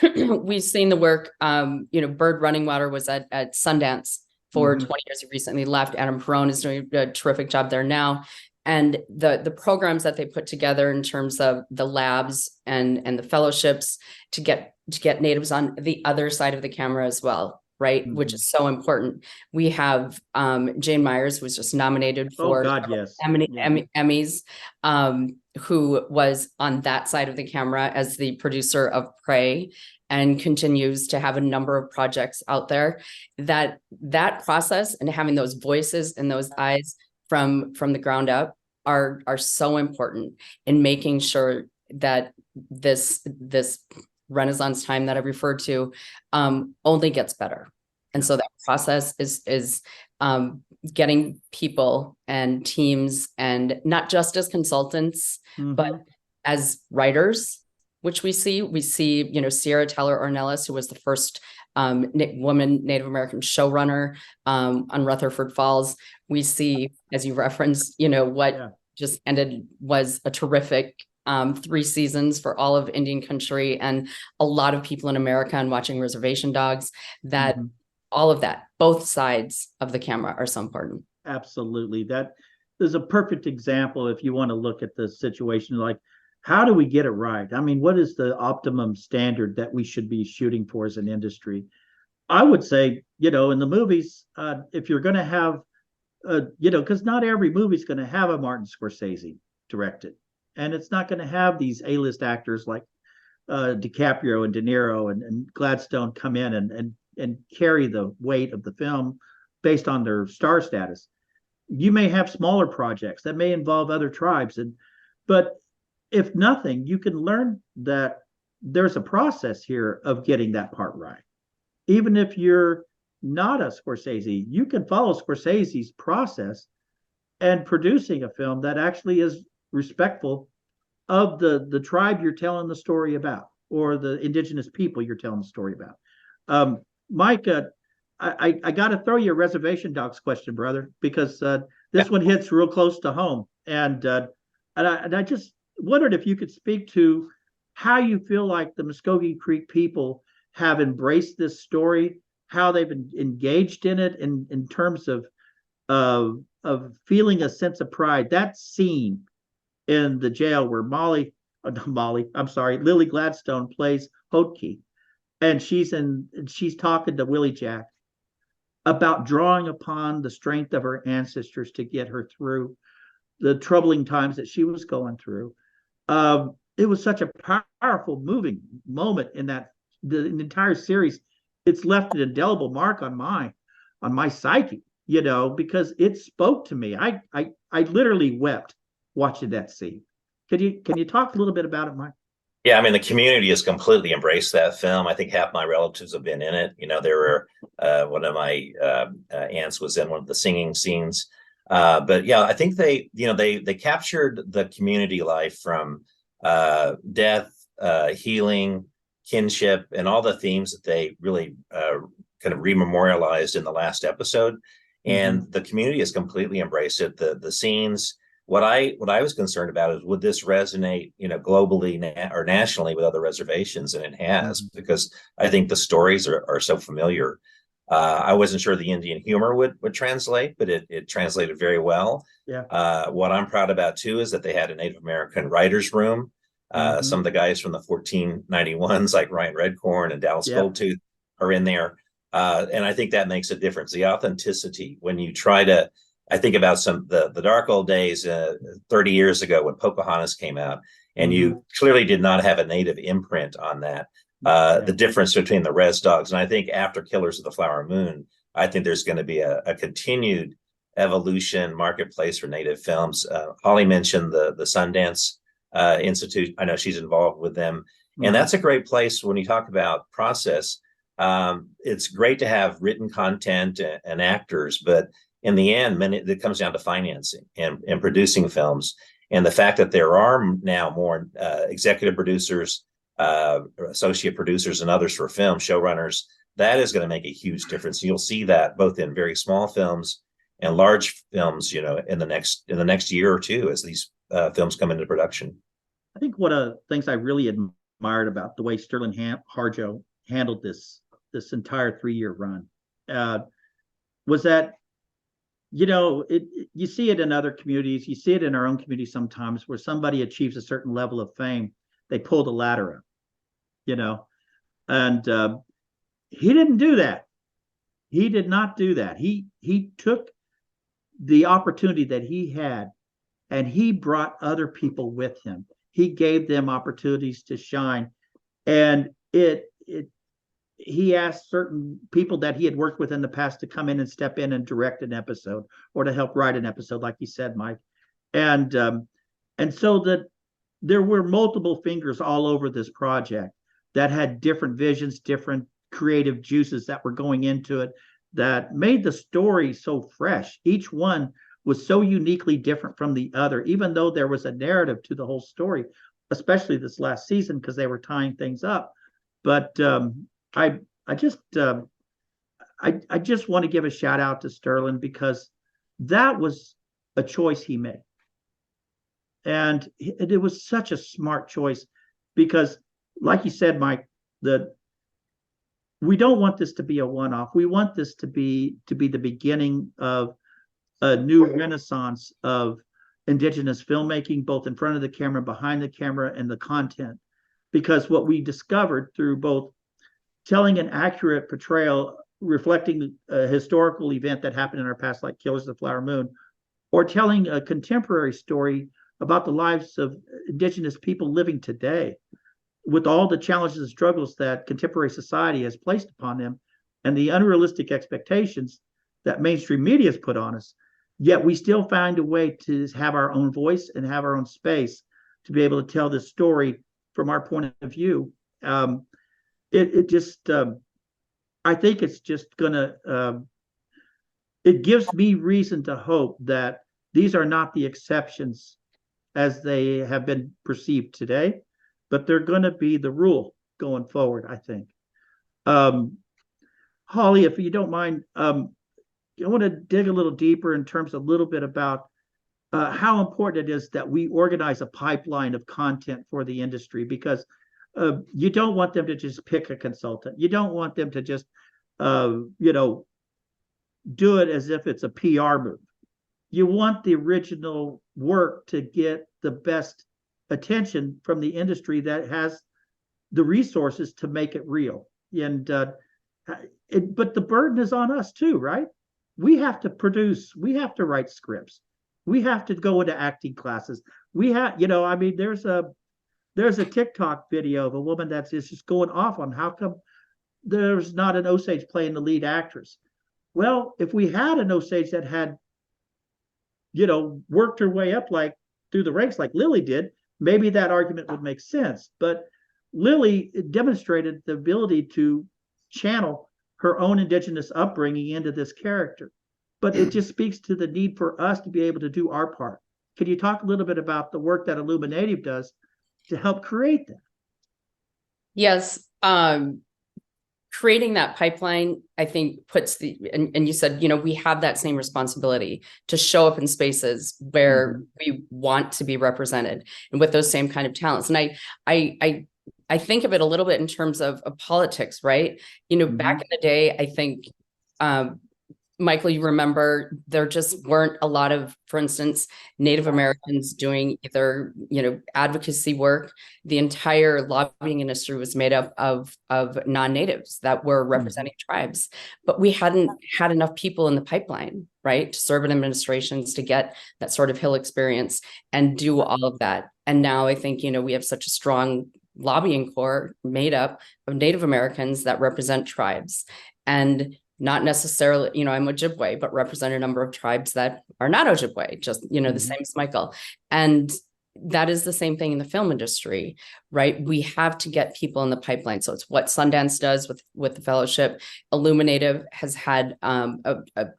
we've seen the work. Bird Running Water was at Sundance for 20 years. He recently left. Adam Perrone is doing a terrific job there now. And the programs that they put together in terms of the labs and the fellowships to get natives on the other side of the camera as well, right? Mm-hmm. Which is so important. We have Jane Myers, who was just nominated for Emmys, who was on that side of the camera as the producer of Prey, and continues to have a number of projects out there. That process and having those voices and those eyes from the ground up are so important in making sure that this Renaissance time that I referred to only gets better. And so that process is getting people and teams, and not just as consultants, but as writers, which we see, Sierra Teller Ornelas, who was the first woman Native American showrunner on Rutherford Falls. We see, as you referenced, what just ended was a terrific 3 seasons for all of Indian country, and a lot of people in America, and watching Reservation Dogs, that all of that, both sides of the camera are so important. Absolutely. That is a perfect example. If you want to look at the situation, like, how do we get it right? I mean, what is the optimum standard that we should be shooting for as an industry? I would say, in the movies, if you're going to have, because not every movie is going to have a Martin Scorsese directed, and it's not going to have these A-list actors like DiCaprio and De Niro and Gladstone come in and carry the weight of the film based on their star status. You may have smaller projects that may involve other tribes, but if nothing, you can learn that there's a process here of getting that part right. Even if you're not a Scorsese, you can follow Scorsese's process and producing a film that actually is respectful of the tribe you're telling the story about, or the indigenous people you're telling the story about. Mike, I got to throw you a Reservation Dogs question, brother, because this one hits real close to home. And I just wondered if you could speak to how you feel like the Muskogee Creek people have embraced this story, how they've engaged in it in terms of feeling a sense of pride. That scene in the jail where Lily Gladstone plays Hodke, and she's talking to Willie Jack about drawing upon the strength of her ancestors to get her through the troubling times that she was going through. It was such a powerful, moving moment in the entire series. It's left an indelible mark on my psyche, because it spoke to me. I literally wept watching that scene. Can you talk a little bit about it, Mike? Yeah, I mean, the community has completely embraced that film. I think half my relatives have been in it. There were one of my aunts was in one of the singing scenes. But yeah, I think they captured the community life from death, healing, kinship, and all the themes that they really kind of rememorialized in the last episode. And the community has completely embraced it. The scenes. What I was concerned about is, would this resonate, globally or nationally with other reservations? And it has, because I think the stories are so familiar. I wasn't sure the Indian humor would translate, but it translated very well. Yeah. What I'm proud about too is that they had a Native American writers' room. Some of the guys from the 1491s, like Ryan Redcorn and Dallas Goldtooth, are in there. And I think that makes a difference. The authenticity, when you try to I think about the dark old days 30 years ago when Pocahontas came out, and you clearly did not have a native imprint on that. The difference between the res dogs, and I think after Killers of the Flower Moon, I think there's going to be a continued evolution marketplace for native films. Holly mentioned the Sundance Institute. I know she's involved with them, and that's a great place when you talk about process. It's great to have written content and actors, but in the end, it comes down to financing and producing films. And the fact that there are now more executive producers, associate producers, and others for film, showrunners, that is going to make a huge difference. You'll see that both in very small films and large films, in the next year or two as these films come into production. I think one of the things I really admired about the way Sterling Harjo handled this entire 3-year run was that, you see it in other communities, you see it in our own community sometimes, where somebody achieves a certain level of fame, they pull the ladder up, and he didn't do that. He did not do that. He took the opportunity that he had, and he brought other people with him. He gave them opportunities to shine, and he asked certain people that he had worked with in the past to come in and step in and direct an episode or to help write an episode, like you said, Mike. And so that there were multiple fingers all over this project that had different visions, different creative juices that were going into it, that made the story so fresh. Each one was so uniquely different from the other, even though there was a narrative to the whole story, especially this last season, because they were tying things up. But I just want to give a shout out to Sterling, because that was a choice he made. And it was such a smart choice, because like you said, Mike, we don't want this to be a one-off. We want this to be the beginning of a new renaissance of Indigenous filmmaking, both in front of the camera, behind the camera, and the content. Because what we discovered through both telling an accurate portrayal, reflecting a historical event that happened in our past, like Killers of the Flower Moon, or telling a contemporary story about the lives of Indigenous people living today, with all the challenges and struggles that contemporary society has placed upon them, and the unrealistic expectations that mainstream media has put on us. Yet we still find a way to have our own voice and have our own space to be able to tell this story from our point of view. I think it's just gonna, it gives me reason to hope that these are not the exceptions as they have been perceived today, but they're going to be the rule going forward, I think. Holly, if you don't mind, I want to dig a little deeper in terms of a little bit about how important it is that we organize a pipeline of content for the industry, because you don't want them to just pick a consultant. You don't want them to just, do it as if it's a PR move. You want the original work to get the best attention from the industry that has the resources to make it real. And but the burden is on us too, right? We have to produce, we have to write scripts, we have to go into acting classes. We have, there's a TikTok video of a woman that's just going off on how come there's not an Osage playing the lead actress. Well, if we had an Osage that had, worked her way up like through the ranks like Lily did, maybe that argument would make sense. But Lily demonstrated the ability to channel her own Indigenous upbringing into this character. But it just speaks to the need for us to be able to do our part. Can you talk a little bit about the work that Illuminative does to help create that? Yes. Creating that pipeline, I think, puts and you said, we have that same responsibility to show up in spaces where we want to be represented and with those same kind of talents. And I think of it a little bit in terms of politics, right? Back in the day, I think, Michael, you remember there just weren't a lot of, for instance, Native Americans doing either, advocacy work. The entire lobbying industry was made up of non-natives that were representing tribes, but we hadn't had enough people in the pipeline, right? To serve in administrations, to get that sort of Hill experience and do all of that. And now I think, we have such a strong lobbying corps made up of Native Americans that represent tribes, and not necessarily, I'm Ojibwe, but represent a number of tribes that are not Ojibwe, just, the same as Michael. And that is the same thing in the film industry, right? We have to get people in the pipeline. So it's what Sundance does with the fellowship. Illuminative has had a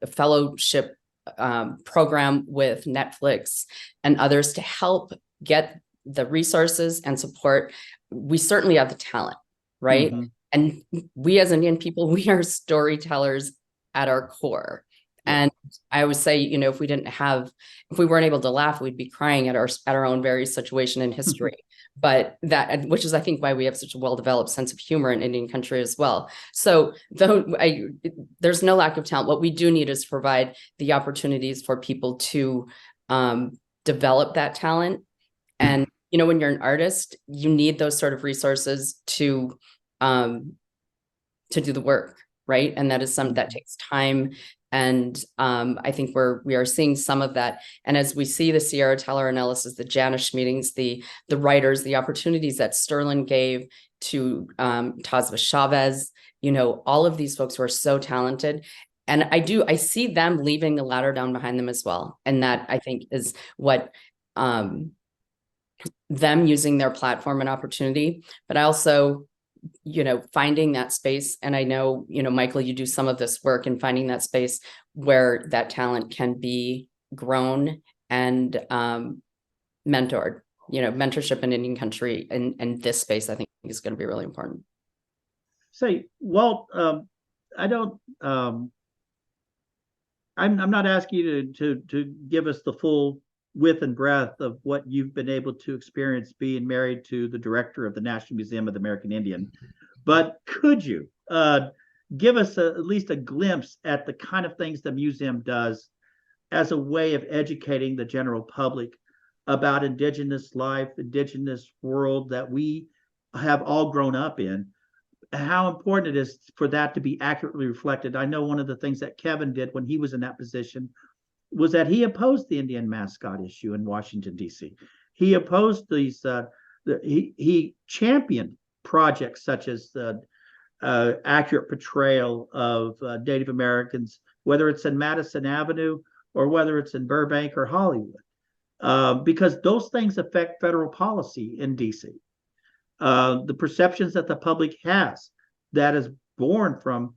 fellowship program with Netflix and others to help get the resources and support. We certainly have the talent, right? Mm-hmm. And we as Indian people, we are storytellers at our core. And I always say, if we weren't able to laugh, we'd be crying at our own very situation in history. But which is, I think, why we have such a well-developed sense of humor in Indian country as well. So there's no lack of talent. What we do need is to provide the opportunities for people to develop that talent. And, when you're an artist, you need those sort of resources to do the work, right? And that is that takes time. And I think we are seeing some of that. And as we see the Sierra Teller analysis, the Janish meetings, the writers, the opportunities that Sterling gave to Tazva Chavez, all of these folks who are so talented. And I see them leaving the ladder down behind them as well. And that, I think, is what them using their platform and opportunity, but I also finding that space. And I know, Michael, you do some of this work in finding that space where that talent can be grown and mentored. Mentorship in Indian country and this space, I think, is going to be really important. Say, Walt, I'm not asking you to give us the full width and breadth of what you've been able to experience being married to the director of the National Museum of the American Indian. But could you give us at least a glimpse at the kind of things the museum does as a way of educating the general public about Indigenous life, Indigenous world that we have all grown up in, how important it is for that to be accurately reflected? I know one of the things that Kevin did when he was in that position was that he opposed the Indian mascot issue in Washington, D.C. He opposed these, he championed projects such as the accurate portrayal of Native Americans, whether it's in Madison Avenue or whether it's in Burbank or Hollywood, because those things affect federal policy in D.C. The perceptions that the public has that is born from,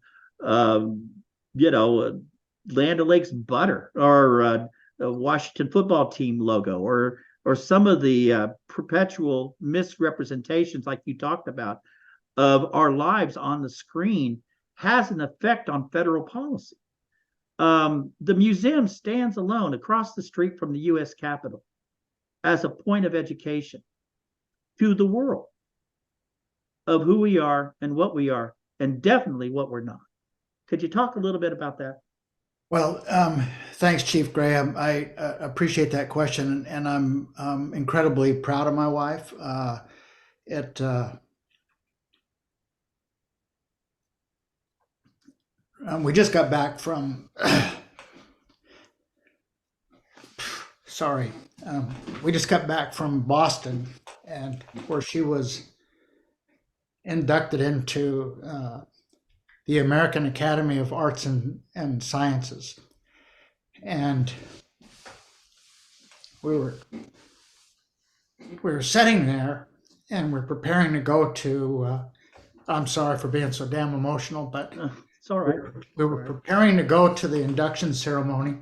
Land O'Lakes butter or the Washington football team logo or some of the perpetual misrepresentations like you talked about of our lives on the screen has an effect on federal policy. The museum stands alone across the street from the U.S. Capitol as a point of education to the world of who we are and what we are, and definitely what we're not. Could you talk a little bit about that? Well, thanks, Chief Graham. I appreciate that question, and I'm incredibly proud of my wife. We just got back from, we just got back from Boston, and where she was inducted into the American Academy of Arts and Sciences. And we were sitting there and we're preparing to go to, I'm sorry for being so damn emotional, but it's all right. We were preparing to go to the induction ceremony.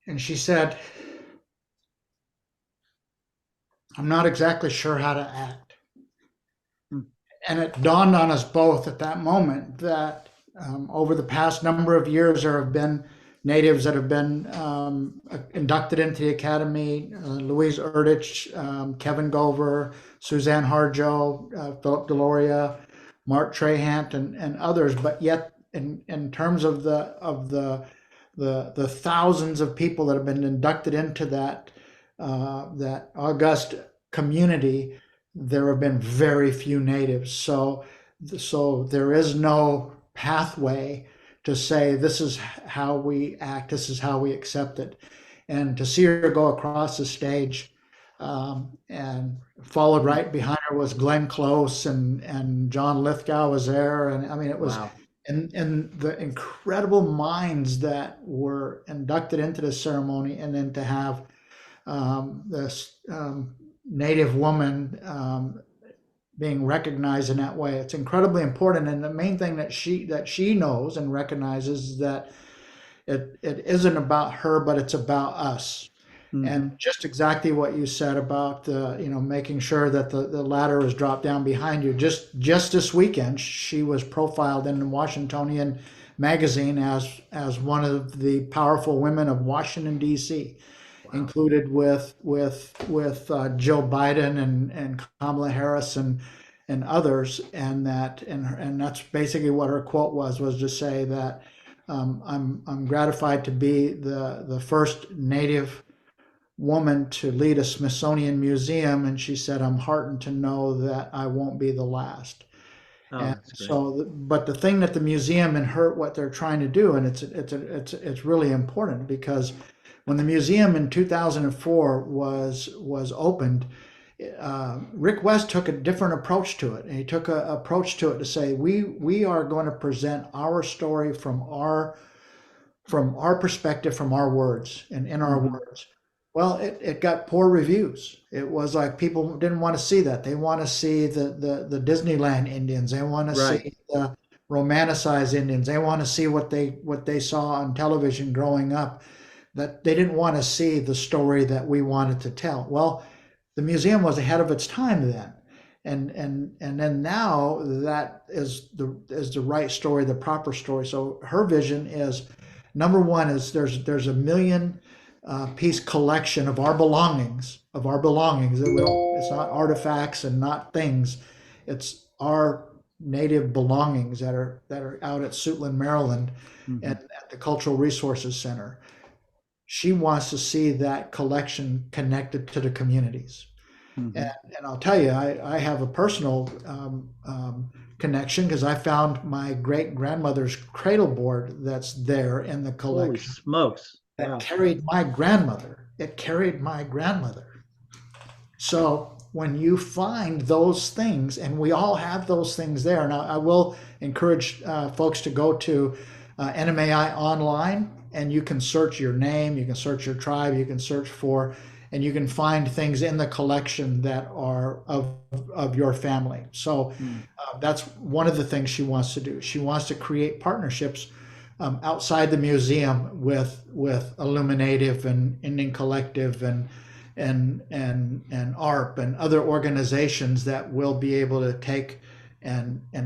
And she said, "I'm not exactly sure how to act." And it dawned on us both at that moment that over the past number of years, there have been natives that have been inducted into the Academy, Louise Erdich, Kevin Gover, Suzanne Harjo, Philip Deloria, Mark Trahant, and others. But yet, in terms of the thousands of people that have been inducted into that august community, there have been very few natives. So there is no pathway to say, this is how we act, this is how we accept it. And to see her go across the stage, and followed right behind her was Glenn Close, and John Lithgow was there. And I mean, it was, Wow. and the incredible minds that were inducted into the ceremony, and then to have this Native woman being recognized in that way, it's incredibly important. And the main thing that she knows and recognizes is that it isn't about her, but it's about us. Mhm. And just exactly what you said about making sure that the ladder is dropped down behind you. Just this weekend, she was profiled in the Washingtonian magazine as one of the powerful women of Washington, D.C., included with Joe Biden and Kamala Harris and others. And that's basically what her quote was to say that I'm gratified to be the first Native woman to lead a Smithsonian museum, and she said, I'm heartened to know that I won't be the last. Oh, And that's great. so, but the thing that the museum and what they're trying to do, and it's really important, because when the museum in 2004 was opened, Rick West took a different approach to it, and he took an approach to it to say, we are going to present our story from our perspective, from our words, and in our words. Well, it got poor reviews. It was like people didn't want to see that. They want to see the Disneyland Indians. They want to see the romanticized Indians. They want to see what they saw on television growing up. That they didn't want to see the story that we wanted to tell. Well, the museum was ahead of its time then. And then now that is the right story, the proper story. So her vision is, number one is there's a million piece collection of our belongings. It's not artifacts and not things. It's our Native belongings that are out at Suitland, Maryland, and at the Cultural Resources Center. She wants to see that collection connected to the communities. And I'll tell you, I have a personal connection, because I found my great grandmother's cradle board that's there in the collection. Holy smokes. That Wow. carried my grandmother. It carried my grandmother. So when you find those things, and we all have those things there. Now, I will encourage folks to go to NMAI online, and you can search your name, you can search your tribe, you can search for, and you can find things in the collection that are of your family. So that's one of the things she wants to do. She wants to create partnerships outside the museum with Illuminative and Indian Collective and ARP and other organizations that will be able to take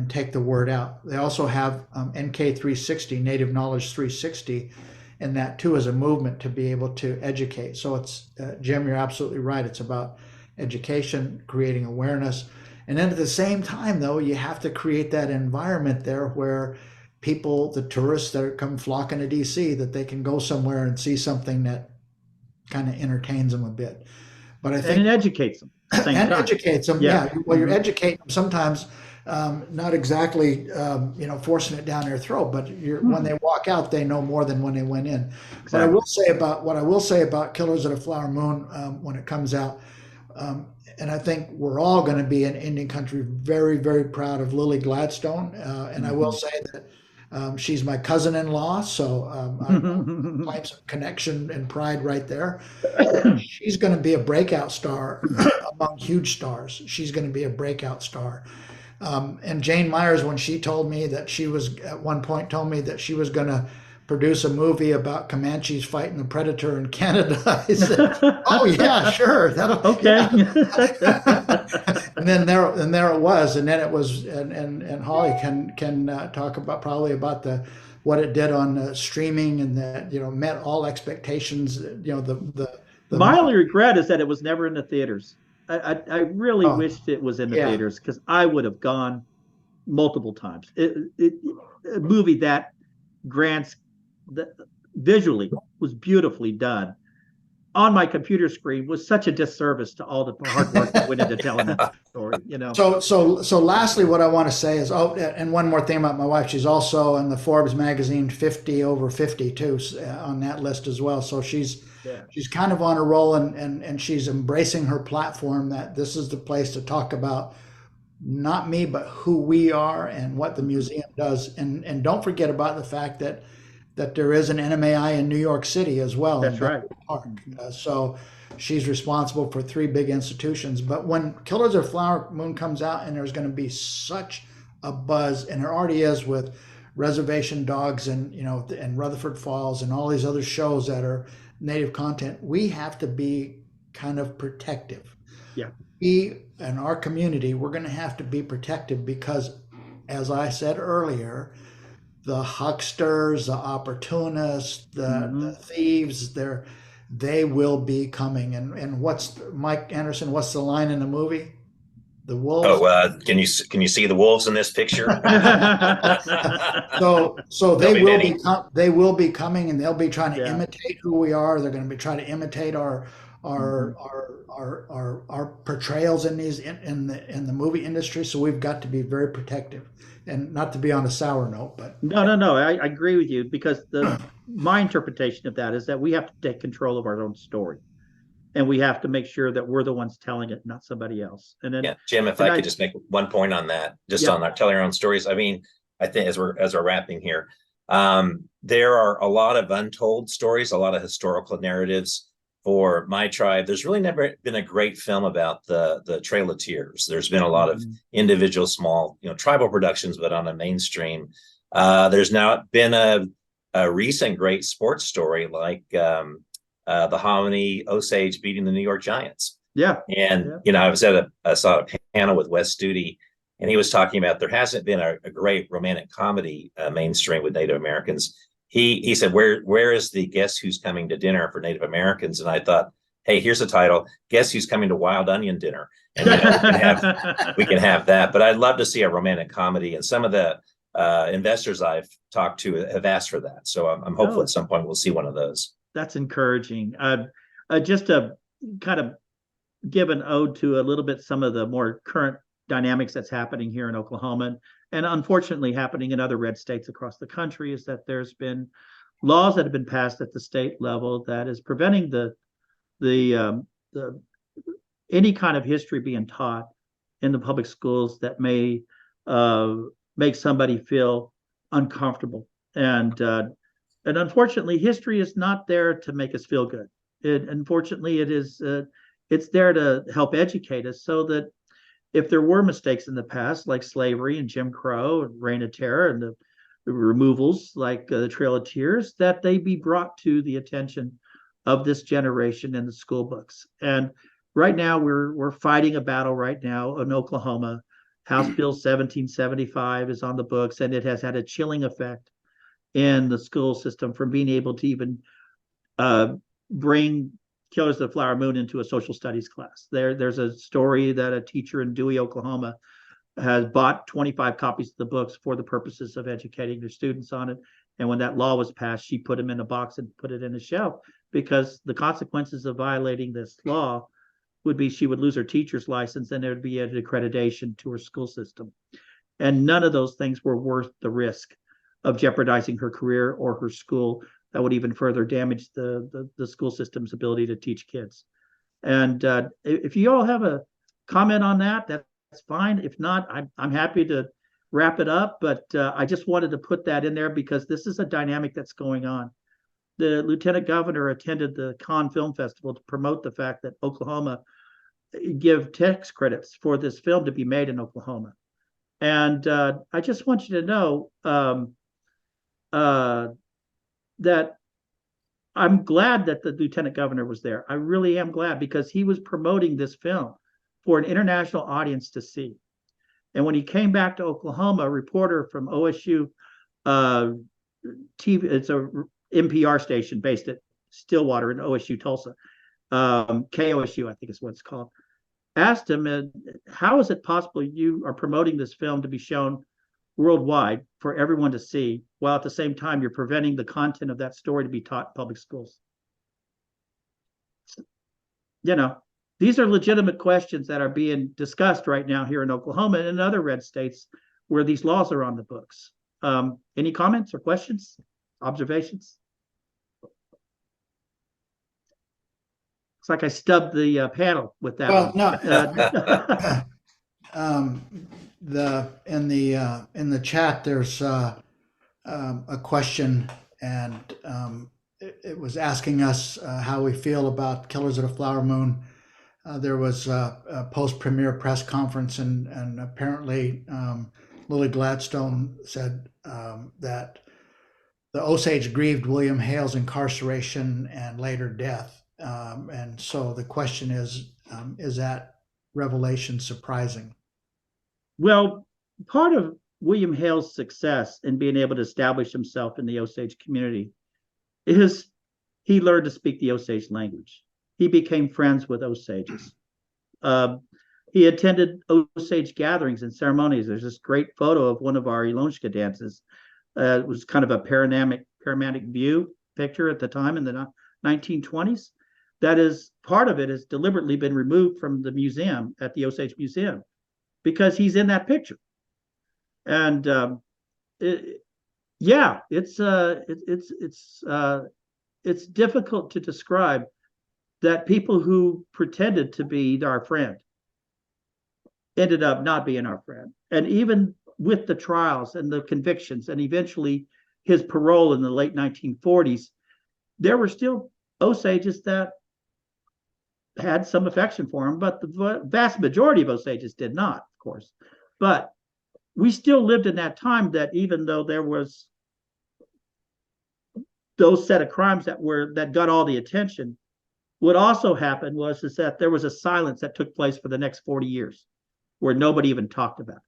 take the word out. They also have NK 360, Native Knowledge 360, and that too is a movement to be able to educate. So it's Jim, you're absolutely right. It's about education, creating awareness, and then at the same time, though, you have to create that environment there where people, the tourists that come flocking to DC, that they can go somewhere and see something that kind of entertains them a bit. But I think and it educates them. At the same time. educates them. Yeah. Well, you're educating them sometimes, not exactly forcing it down their throat, but when they walk out, they know more than when they went in. Exactly. What I will say about Killers of the Flower Moon when it comes out, and I think we're all going to be in Indian country very, very proud of Lily Gladstone. And I will say that she's my cousin-in-law, so I claim some connection and pride right there. She's going to be a breakout star among huge stars. She's going to be a breakout star. And Jane Myers, when she told me that she was at one point told me that she was going to produce a movie about Comanches fighting the predator in Canada, I said, "Oh yeah, sure, that'll Okay." And then there it was, and then it was, and Holly can talk about probably about what it did on streaming, and that met all expectations. The My only regret is that it was never in the theaters. I really wished it was in the theaters, because I would have gone multiple times. A movie that visually was beautifully done. on my computer screen was such a disservice to all the hard work that went into telling that story, you know. So lastly, what I want to say is, oh, and one more thing about my wife. She's also in the Forbes magazine 50 over 50 too, on that list as well. So she's kind of on a roll, and she's embracing her platform, that this is the place to talk about not me, but who we are and what the museum does. And don't forget about the fact that there is an NMAI in New York City as well. That's right. Park. So she's responsible for 3 big institutions. But when Killers of the Flower Moon comes out, and there's going to be such a buzz, and there already is with Reservation Dogs and, you know, and Rutherford Falls and all these other shows that are native content, we have to be kind of protective. Yeah. We, in our community, we're going to have to be protective because, as I said earlier, the hucksters, the opportunists, the thieves, they will be coming. And what's Mike Anderson? What's the line in the movie? The wolves. Oh, can you see the wolves in this picture? So they will be coming, and they'll be trying to imitate who we are. They're going to be trying to imitate our portrayals in the movie industry. So we've got to be very protective, and not to be on a sour note, but no, I agree with you, because my interpretation of that is that we have to take control of our own story, and we have to make sure that we're the ones telling it, not somebody else. And then, Jim, if I could just make one point on that, just on our telling our own stories. I mean, I think as we're wrapping here, there are a lot of untold stories, a lot of historical narratives. For my tribe, there's really never been a great film about the Trail of Tears. There's been a lot of individual small, tribal productions, but on a mainstream. There's now been a recent great sports story like the Hominy Osage beating the New York Giants. Yeah. And, I saw a panel with Wes Studi, and he was talking about there hasn't been a great romantic comedy mainstream with Native Americans. He said, where is the Guess Who's Coming to Dinner for Native Americans? And I thought, hey, here's a title, Guess Who's Coming to Wild Onion Dinner? And we can have that. But I'd love to see a romantic comedy. And some of the investors I've talked to have asked for that. So I'm hopeful at some point we'll see one of those. That's encouraging. Just to kind of give an ode to a little bit some of the more current dynamics that's happening here in Oklahoma, and unfortunately happening in other red states across the country, is that there's been laws that have been passed at the state level that is preventing the any kind of history being taught in the public schools that may make somebody feel uncomfortable. And unfortunately, history is not there to make us feel good. Unfortunately, it's there to help educate us, so that if there were mistakes in the past, like slavery and Jim Crow and Reign of Terror and the removals like the Trail of Tears, that they be brought to the attention of this generation in the school books. And right now we're fighting a battle right now in Oklahoma. House Bill 1775 is on the books, and it has had a chilling effect in the school system from being able to even bring Killers of the Flower Moon into a social studies class. There's a story that a teacher in Dewey, Oklahoma, has bought 25 copies of the books for the purposes of educating their students on it. And when that law was passed, she put them in a box and put it in a shelf, because the consequences of violating this law would be she would lose her teacher's license, and there would be an accreditation to her school system. And none of those things were worth the risk of jeopardizing her career or her school. That would even further damage the school system's ability to teach kids. And if you all have a comment on that, that's fine. If not, I'm happy to wrap it up. But I just wanted to put that in there, because this is a dynamic that's going on. The lieutenant governor attended the Cannes Film Festival to promote the fact that Oklahoma give tax credits for this film to be made in Oklahoma. And I just want you to know that I'm glad that the lieutenant governor was there. I really am glad, because he was promoting this film for an international audience to see. And when he came back to Oklahoma, a reporter from OSU TV, it's a NPR station based at Stillwater in OSU, Tulsa, KOSU, I think is what it's called, asked him, how is it possible you are promoting this film to be shown worldwide for everyone to see, while at the same time you're preventing the content of that story to be taught in public schools? you know, these are legitimate questions that are being discussed right now here in Oklahoma and in other red states where these laws are on the books. Any comments or questions, observations? Looks like I stubbed the panel with that. Well, one. No. In the chat, there's a question, and it was asking us how we feel about Killers of the Flower Moon. There was a post-premiere press conference, and apparently Lily Gladstone said that the Osage grieved William Hale's incarceration and later death. And so the question is that revelation surprising? Well, part of William Hale's success in being able to establish himself in the Osage community is he learned to speak the Osage language. He became friends with Osages. He attended Osage gatherings and ceremonies. There's this great photo of one of our Ilonshka dances. It was kind of a panoramic view picture at the time in the 1920s. That is, part of it has deliberately been removed from the museum at the Osage Museum because he's in that picture. And it's difficult to describe that people who pretended to be our friend ended up not being our friend. And even with the trials and the convictions and eventually his parole in the late 1940s, there were still Osages that had some affection for him, but the vast majority of Osages did not, of course. But we still lived in that time that even though there was those set of crimes that got all the attention, what also happened was that there was a silence that took place for the next 40 years where nobody even talked about it.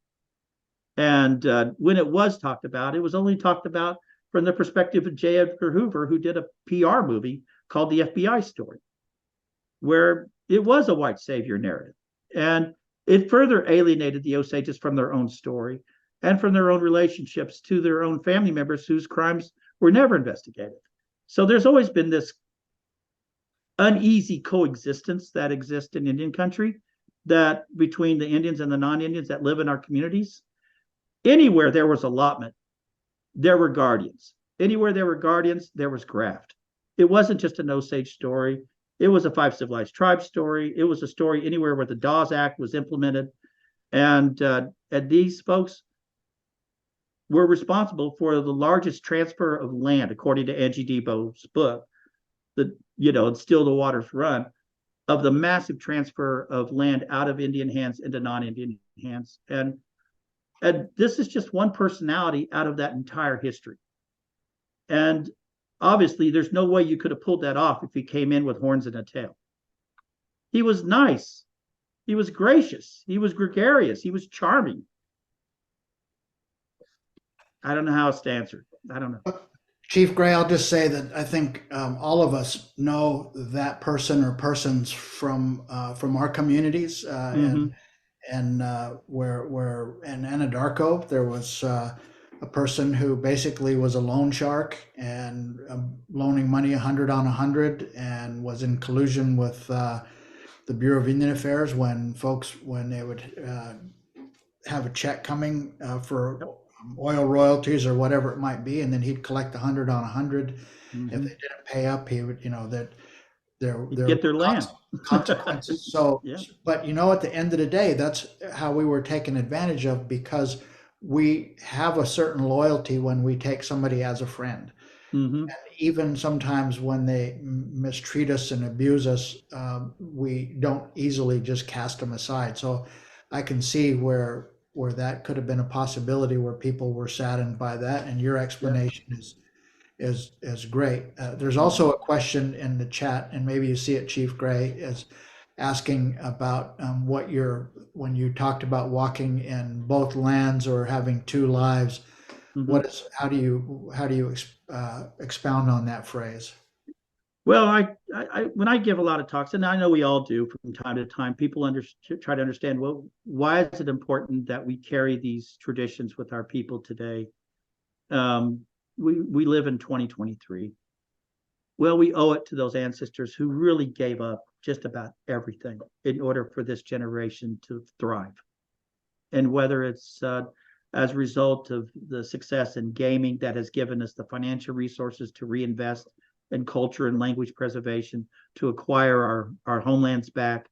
And when it was talked about, it was only talked about from the perspective of J. Edgar Hoover, who did a PR movie called The FBI Story, where it was a white savior narrative. And it further alienated the Osages from their own story and from their own relationships to their own family members whose crimes were never investigated. So there's always been this uneasy coexistence that exists in Indian country, that between the Indians and the non-Indians that live in our communities. Anywhere there was allotment, there were guardians. Anywhere there were guardians, there was graft. It wasn't just an Osage story. It was a Five Civilized Tribes story. It was a story anywhere where the Dawes Act was implemented. And these folks were responsible for the largest transfer of land, according to Angie Debo's book, and Still the Waters Run, of the massive transfer of land out of Indian hands into non-Indian hands. And this is just one personality out of that entire history. And obviously, there's no way you could have pulled that off if he came in with horns and a tail. He was nice. He was gracious. He was gregarious. He was charming. I don't know how else to answer. I don't know. Chief Gray, I'll just say that I think all of us know that person or persons from our communities, and where in Anadarko there was a person who basically was a loan shark and loaning money 100 on 100, and was in collusion with the Bureau of Indian Affairs when they would have a check coming for oil royalties or whatever it might be, and then he'd collect 100 on 100. If they didn't pay up, he would, that there get their land consequences. So, yeah. But at the end of the day, that's how we were taken advantage of, because we have a certain loyalty when we take somebody as a friend. And even sometimes when they mistreat us and abuse us, we don't easily just cast them aside. So I can see where that could have been a possibility, where people were saddened by that, and your explanation is great. There's also a question in the chat, and maybe you see it, Chief Gray, is asking about when you talked about walking in both lands or having two lives. How do you expound on that phrase? Well, I when I give a lot of talks, and I know we all do from time to time, people try to understand, well, why is it important that we carry these traditions with our people today? We live in 2023. Well, we owe it to those ancestors who really gave up just about everything in order for this generation to thrive. And whether it's as a result of the success in gaming that has given us the financial resources to reinvest in culture and language preservation, to acquire our homelands back,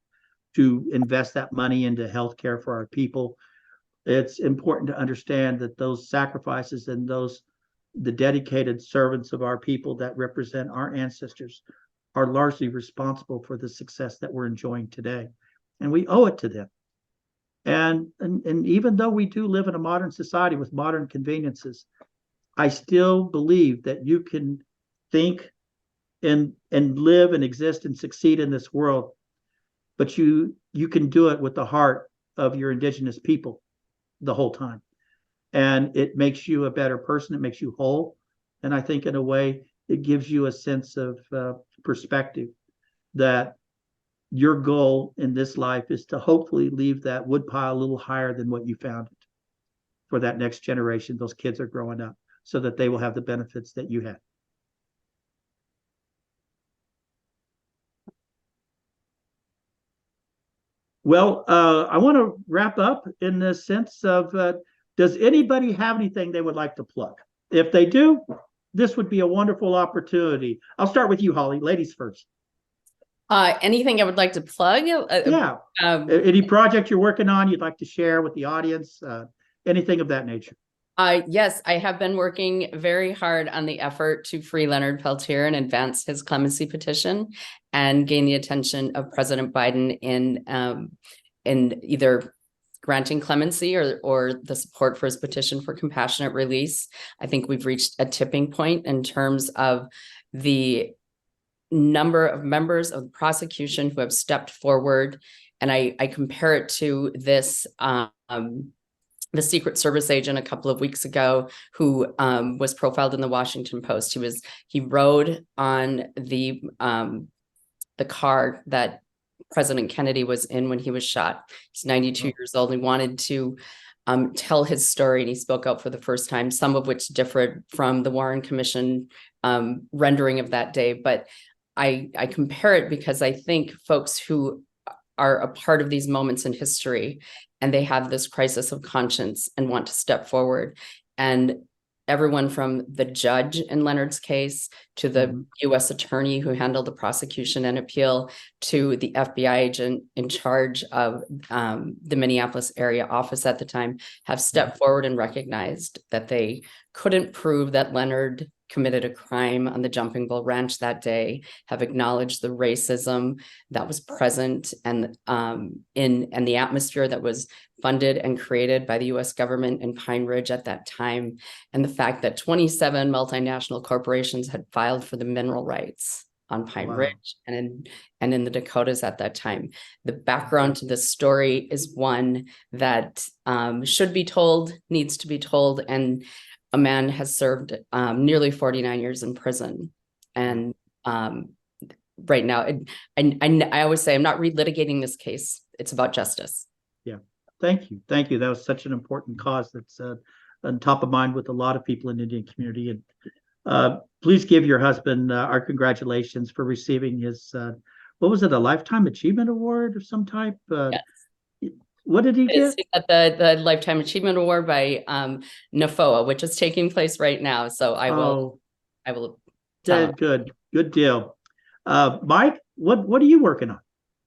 to invest that money into healthcare for our people. It's important to understand that those sacrifices and the dedicated servants of our people that represent our ancestors are largely responsible for the success that we're enjoying today. And we owe it to them. And even though we do live in a modern society with modern conveniences, I still believe that you can think and live and exist and succeed in this world, but you can do it with the heart of your indigenous people the whole time. And it makes you a better person. It makes you whole. And I think in a way, it gives you a sense of perspective that your goal in this life is to hopefully leave that woodpile a little higher than what you found it for that next generation. Those kids are growing up so that they will have the benefits that you had. Well, I want to wrap up in the sense of, does anybody have anything they would like to plug? If they do, this would be a wonderful opportunity. I'll start with you, Holly. Ladies first. Anything I would like to plug? Yeah. Any project you're working on you'd like to share with the audience? Anything of that nature? Yes, I have been working very hard on the effort to free Leonard Peltier and advance his clemency petition and gain the attention of President Biden in either granting clemency or the support for his petition for compassionate release. I think we've reached a tipping point in terms of the number of members of the prosecution who have stepped forward. And I compare it to this the Secret Service agent a couple of weeks ago who was profiled in the Washington Post. He rode on the car that President Kennedy was in when he was shot. He's 92 years old. He wanted to tell his story, and he spoke out for the first time, some of which differed from the Warren Commission rendering of that day. But I compare it because I think folks who are a part of these moments in history and they have this crisis of conscience and want to step forward, and everyone from the judge in Leonard's case to the U.S. attorney who handled the prosecution and appeal to the FBI agent in charge of the Minneapolis area office at the time have stepped forward and recognized that they couldn't prove that Leonard committed a crime on the Jumping Bull Ranch that day, have acknowledged the racism that was present and the atmosphere that was funded and created by the U.S. government in Pine Ridge at that time, and the fact that 27 multinational corporations had filed for the mineral rights on Pine Ridge and in the Dakotas at that time. The background to this story is one that should be told, needs to be told, and a man has served nearly 49 years in prison. And right now, I always say I'm not relitigating this case. It's about justice. Yeah. Thank you. Thank you. That was such an important cause that's on top of mind with a lot of people in the Indian community. And please give your husband our congratulations for receiving his, what was it, a Lifetime Achievement Award of some type? Yes. What did he get? The Lifetime Achievement Award by NFOA, which is taking place right now. So I will tell him. Good deal. Mike, what are you working on?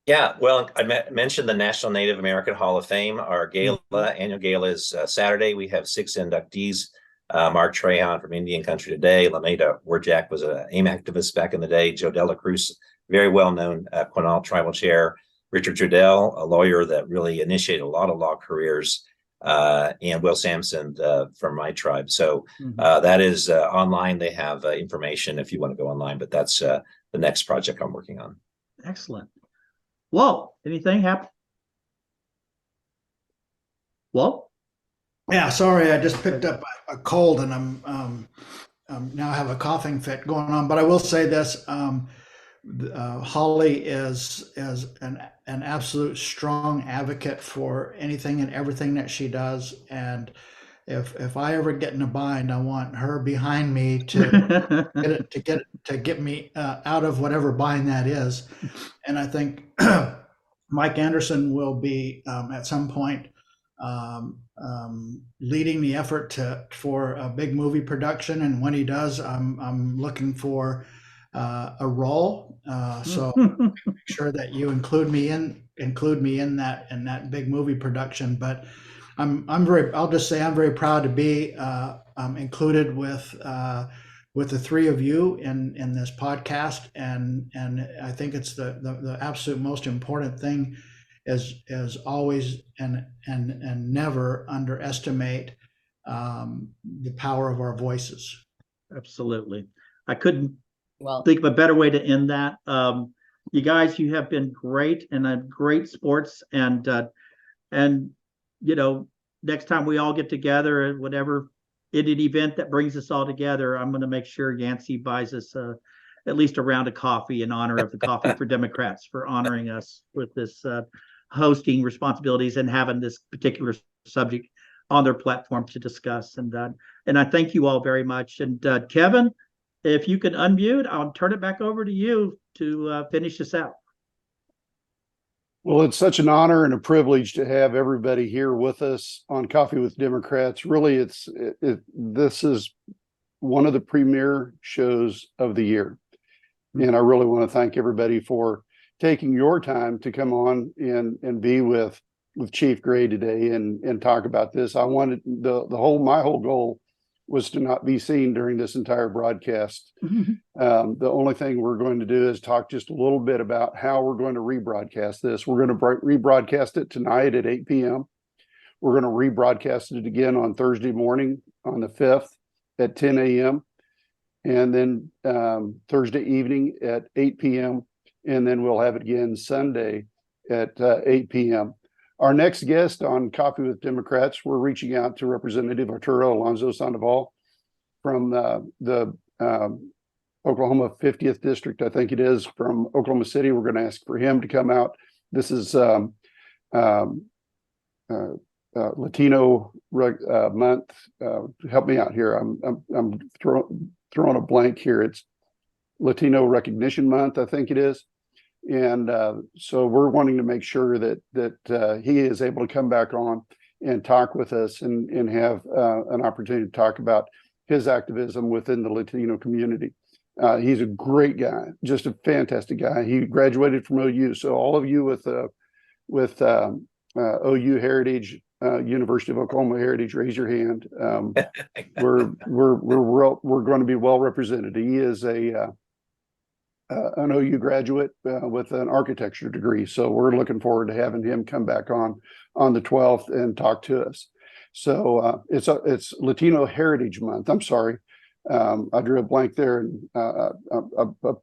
Yeah, well, I mentioned the National Native American Hall of Fame. Our gala, annual gala, is Saturday. We have 6 inductees. Mark Trahan from Indian Country Today. Lameda Warjack was an AIM activist back in the day. Joe Dela Cruz, very well-known Quinault Tribal Chair. Richard Judell, a lawyer that really initiated a lot of law careers, and Will Sampson from my tribe. So that is online. They have information if you want to go online, but that's the next project I'm working on. Excellent. Walt, anything happen? Walt? Yeah, sorry, I just picked up a cold and I'm now have a coughing fit going on. But I will say this: Holly is an absolute strong advocate for anything and everything that she does, and if I ever get in a bind, I want her behind me to get me out of whatever bind that is. And I think Mike Anderson will be at some point leading the effort for a big movie production. And when he does, I'm looking for a role. So make sure that you include me in that big movie production. But I'll just say I'm very proud to be included with the three of you in this podcast, and I think it's the absolute most important thing is always and never underestimate the power of our voices. Absolutely. I couldn't Well, think of a better way to end that. You guys, you have been great and great sports, and you know, next time we all get together at whatever in an event that brings us all together, I'm going to make sure Yancey buys us at least a round of coffee in honor of the Coffee for Democrats for honoring us with this hosting responsibilities and having this particular subject on their platform to discuss. And I thank you all very much. And Kevin, if you can unmute, I'll turn it back over to you to finish this out. Well, it's such an honor and a privilege to have everybody here with us on Coffee with Democrats. Really, this is one of the premier shows of the year. And I really want to thank everybody for taking your time to come on and be with Chief Gray today and talk about this. I wanted my whole goal was to not be seen during this entire broadcast. The only thing we're going to do is talk just a little bit about how we're going to rebroadcast this. We're going to rebroadcast it tonight at 8 p.m. We're going to rebroadcast it again on Thursday morning on the 5th at 10 a.m. and then Thursday evening at 8 p.m. and then we'll have it again Sunday at 8 p.m. Our next guest on Coffee with Democrats, we're reaching out to Representative Arturo Alonso Sandoval from the Oklahoma 50th District, I think it is, from Oklahoma City. We're going to ask for him to come out. This is Latino month. Help me out here. I'm throwing a blank here. It's Latino Recognition Month, I think it is. And so we're wanting to make sure that he is able to come back on and talk with us and have an opportunity to talk about his activism within the Latino community. He's a great guy, just a fantastic guy. He graduated from OU. So all of you with OU Heritage, University of Oklahoma Heritage, raise your hand. We're going to be well represented. He is an OU graduate with an architecture degree. So we're looking forward to having him come back on the 12th and talk to us. So it's Latino Heritage Month. I'm sorry. I drew a blank there, and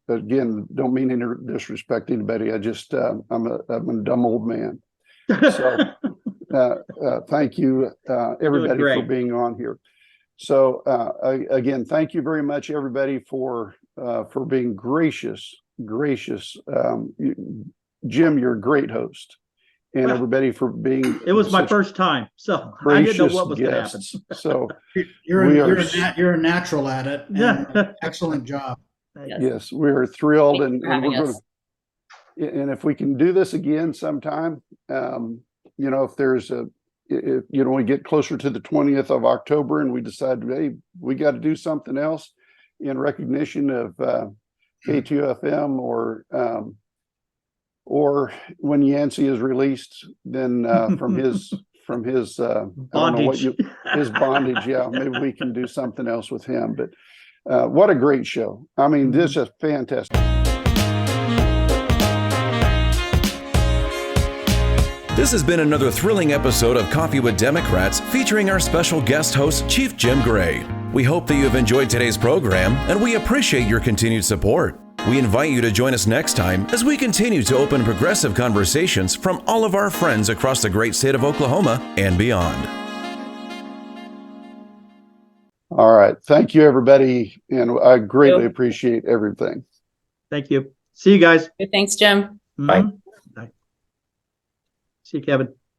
again, don't mean any disrespect to anybody. I just I'm a dumb old man. So thank you everybody for being on here. So again, thank you very much, everybody, for being gracious. Jim, you're a great host, and everybody for being. It was my first time, so I didn't know what was going to happen. So you're a natural at it. Yeah, excellent job. Yes, we're thrilled, and we're going to. And if we can do this again sometime, if there's if we get closer to the 20th of October and we decide, hey, we got to do something else in recognition of K2FM or when Yancey is released, then from his bondage. I don't know his bondage. Yeah, maybe we can do something else with him. But what a great show. I mean, this is fantastic. This has been another thrilling episode of Coffee with Democrats featuring our special guest host, Chief Jim Gray. We hope that you have enjoyed today's program, and we appreciate your continued support. We invite you to join us next time as we continue to open progressive conversations from all of our friends across the great state of Oklahoma and beyond. All right. Thank you, everybody. And I greatly appreciate everything. Thank you. See you guys. Thanks, Jim. Bye. Bye. See you, Kevin.